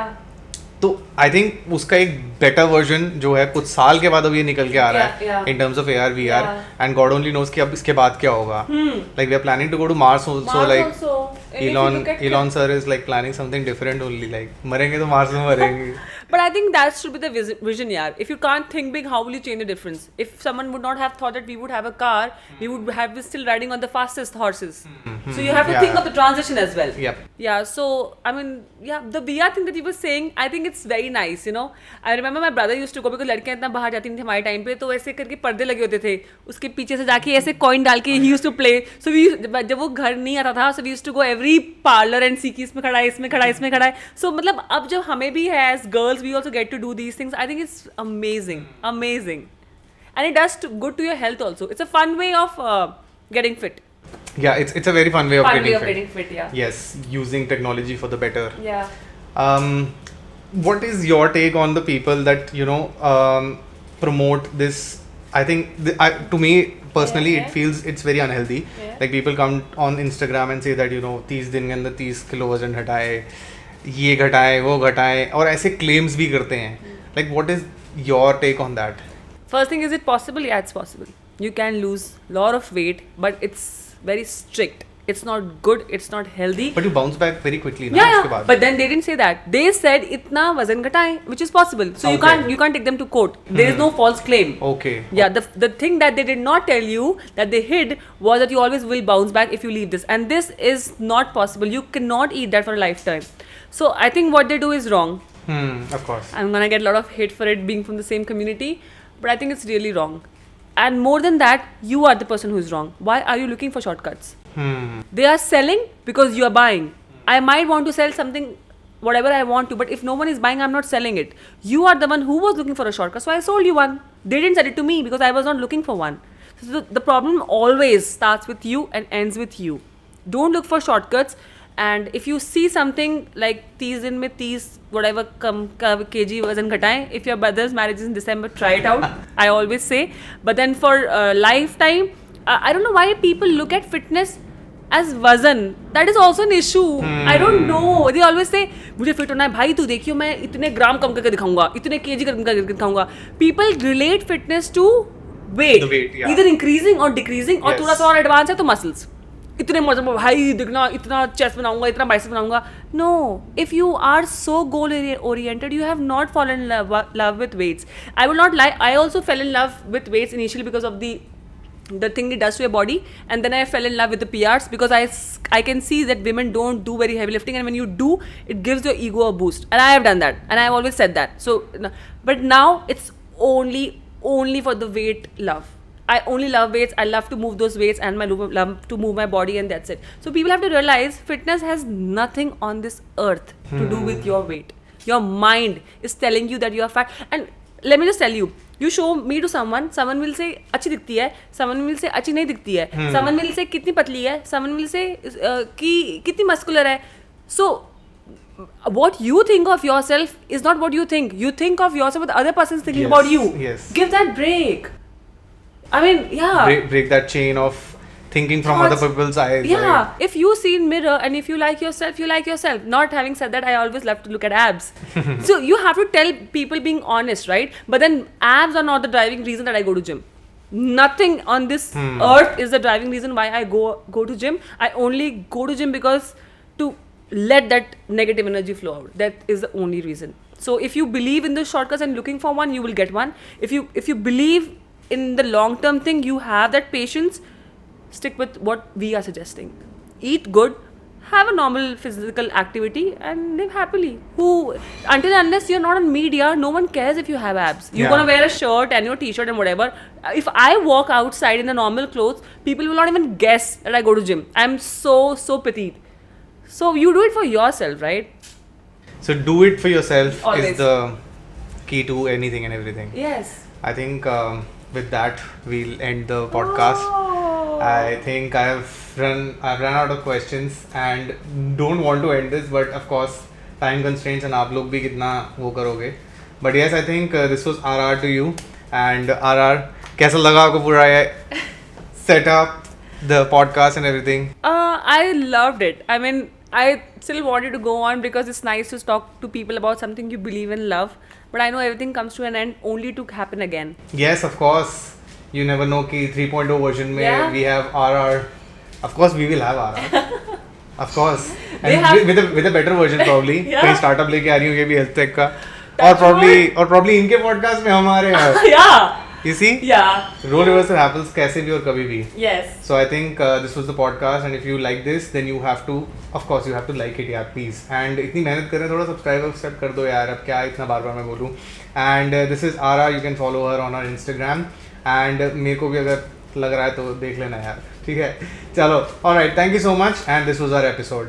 तो आई थिंक उसका एक बेटर वर्जन जो है कुछ साल के बाद अब ये निकल के आ रहा है in terms of AR VR, and God only knows कि अब इसके बाद क्या होगा. Like we are planning to go to Mars also, like Elon sir is like planning something different only, like मरेंगे तो मार्स में मरेंगे. But I think that should be the vision, yaar. If you can't think big, how will you change the difference? If someone would not have thought that we would have a car, we would have still riding on the fastest horses. So you have to think of the transition as well. Yeah. So I mean, the VR thing that you were saying, I think it's very nice. I remember my brother used to go, because लड़कियां इतना बाहर जाती नहीं थी हमारे time पे, तो ऐसे करके पर्दे लगे होते थे, उसके पीछे से जाके ऐसे कॉइन डाल के he used to play. So जब वो घर नहीं आता था, so we used to go every parlor and see कि इसमें खड़ा है, इसमें खड़ा है, इसमें खड़ा है. So मतलब अब जब हमें भी है as girls, we also get to do these things. I think it's amazing, and it does good to your health also. It's a fun way of getting fit. Yeah, it's a very fun way of getting fit. Yeah. Yes, using technology for the better. Yeah. What is your take on the people that promote this? I think to me personally, it feels it's very unhealthy. Like people come on Instagram and say that 30 दिन के अंदर 30 kilo वजन हटाए, ये घटाए, वो घटाए, और ऐसे claims भी करते हैं. Like what is your take on that? First thing, is it possible? Yeah, it's possible. You can lose a lot of weight, but it's very strict. It's not good. It's not healthy. But you bounce back very quickly. Yeah. But then they didn't say that. They said itna वजन घटाएं, which is possible. So you can't take them to court. There is no false claim. Okay. Yeah. The thing that they did not tell you, that they hid, was that you always will bounce back if you leave this. And this is not possible. You cannot eat that for a lifetime. So I think what they do is wrong. Of course. I'm gonna get a lot of hate for it, being from the same community, but I think it's really wrong. And more than that, you are the person who is wrong. Why are you looking for shortcuts? They are selling because you are buying. I might want to sell something, whatever I want to, but if no one is buying, I'm not selling it. You are the one who was looking for a shortcut, so I sold you one. They didn't sell it to me because I was not looking for one. So the problem always starts with you and ends with you. Don't look for shortcuts. And if you see something like 30 दिन में 30 whatever kg वजन घटाएं, if your brother's marriage is in December, try it out. I always say. But then for lifetime, I don't know why people look at fitness as वजन. That is also an issue. I don't know. They always say मुझे fit होना है भाई, तू देखियो मैं इतने ग्राम कम करके दिखाऊंगा, इतने kg कम करके दिखाऊंगा. People relate fitness to weight. The weight, yeah. Either increasing or decreasing, और थोड़ा सा और advance है तो muscles. इतने मजा भाई दिखना, इतना चेस्ट बनाऊंगा, इतना बाइसेप्स बनाऊंगा. No, if you are so goal oriented, you have not fallen in love with weights. I will not lie, I also fell in love with weights initially because of the thing it does to your body, and then I fell in love with the PRs because I can see that women don't do very heavy lifting, and when you do, it gives your ego a boost, and I have done that, and I have always said that. So, but now it's only for the weight love. I only love weights. I love to move those weights, and I love to move my body, and that's it. So people have to realize fitness has nothing on this earth to do with your weight. Your mind is telling you that you are fat. And let me just tell you, you show me to someone will say अच्छी दिखती है, someone will say अच्छी नहीं दिखती है, someone will say कितनी पतली है, someone will say कि कितनी muscular है. So what you think of yourself is not what you think. You think of yourself, but the other person is thinking about you. Yes. Give that break. I mean, yeah. Break that chain of thinking from other people's eyes. Yeah. Right? If you see in mirror and if you like yourself, you like yourself. Not having said that, I always love to look at abs. So you have to tell people being honest, right? But then abs are not the driving reason that I go to gym. Nothing on this earth is the driving reason why I go to gym. I only go to gym because to let that negative energy flow out. That is the only reason. So if you believe in the shortcuts and looking for one, you will get one. If you believe in the long term thing, you have that patience, stick with what we are suggesting. Eat good, have a normal physical activity, and live happily. Until unless you're not on media, no one cares if you have abs. You're gonna wear a shirt and your t-shirt and whatever. If I walk outside in the normal clothes, people will not even guess that I go to gym. I'm so petite. So you do it for yourself, right? So do it for yourself. Always. Is the key to anything and everything. Yes. I think with that we'll end the podcast. I think I've run out of questions and don't want to end this, but of course time constraints and आप लोग भी कितना वो करोगे. But yes, I think this was RR to you. And RR, कैसा लगा आपको पूरा ये setup, the podcast and everything? I loved it. I mean, I still wanted to go on because it's nice to talk to people about something you believe and love. But I know everything comes to an end only to happen again. Yes, of course. You never know कि 3.0 version में we have RR. Of course, we will have RR. Of course. And with a better version probably. कहीं startup लेके आ रही होंगे भी health tech का. और probably इनके podcast में हमारे. Yeah. You see? Yeah. Role reversal happens कैसे भी और कभी भी. Yes. So I think this was the podcast, and if you like this, then you have to, of course, you have to like it, यार, please. And इतनी मेहनत कर रहे हैं, थोड़ा subscribe कर दो यार. अब क्या इतना बार मैं बोलूँ. And this is Aurr. You can follow her on our Instagram. And मेरे को भी अगर लग रहा है तो देख लेना यार. ठीक है. चलो. All right. Thank you so much. And this was our episode.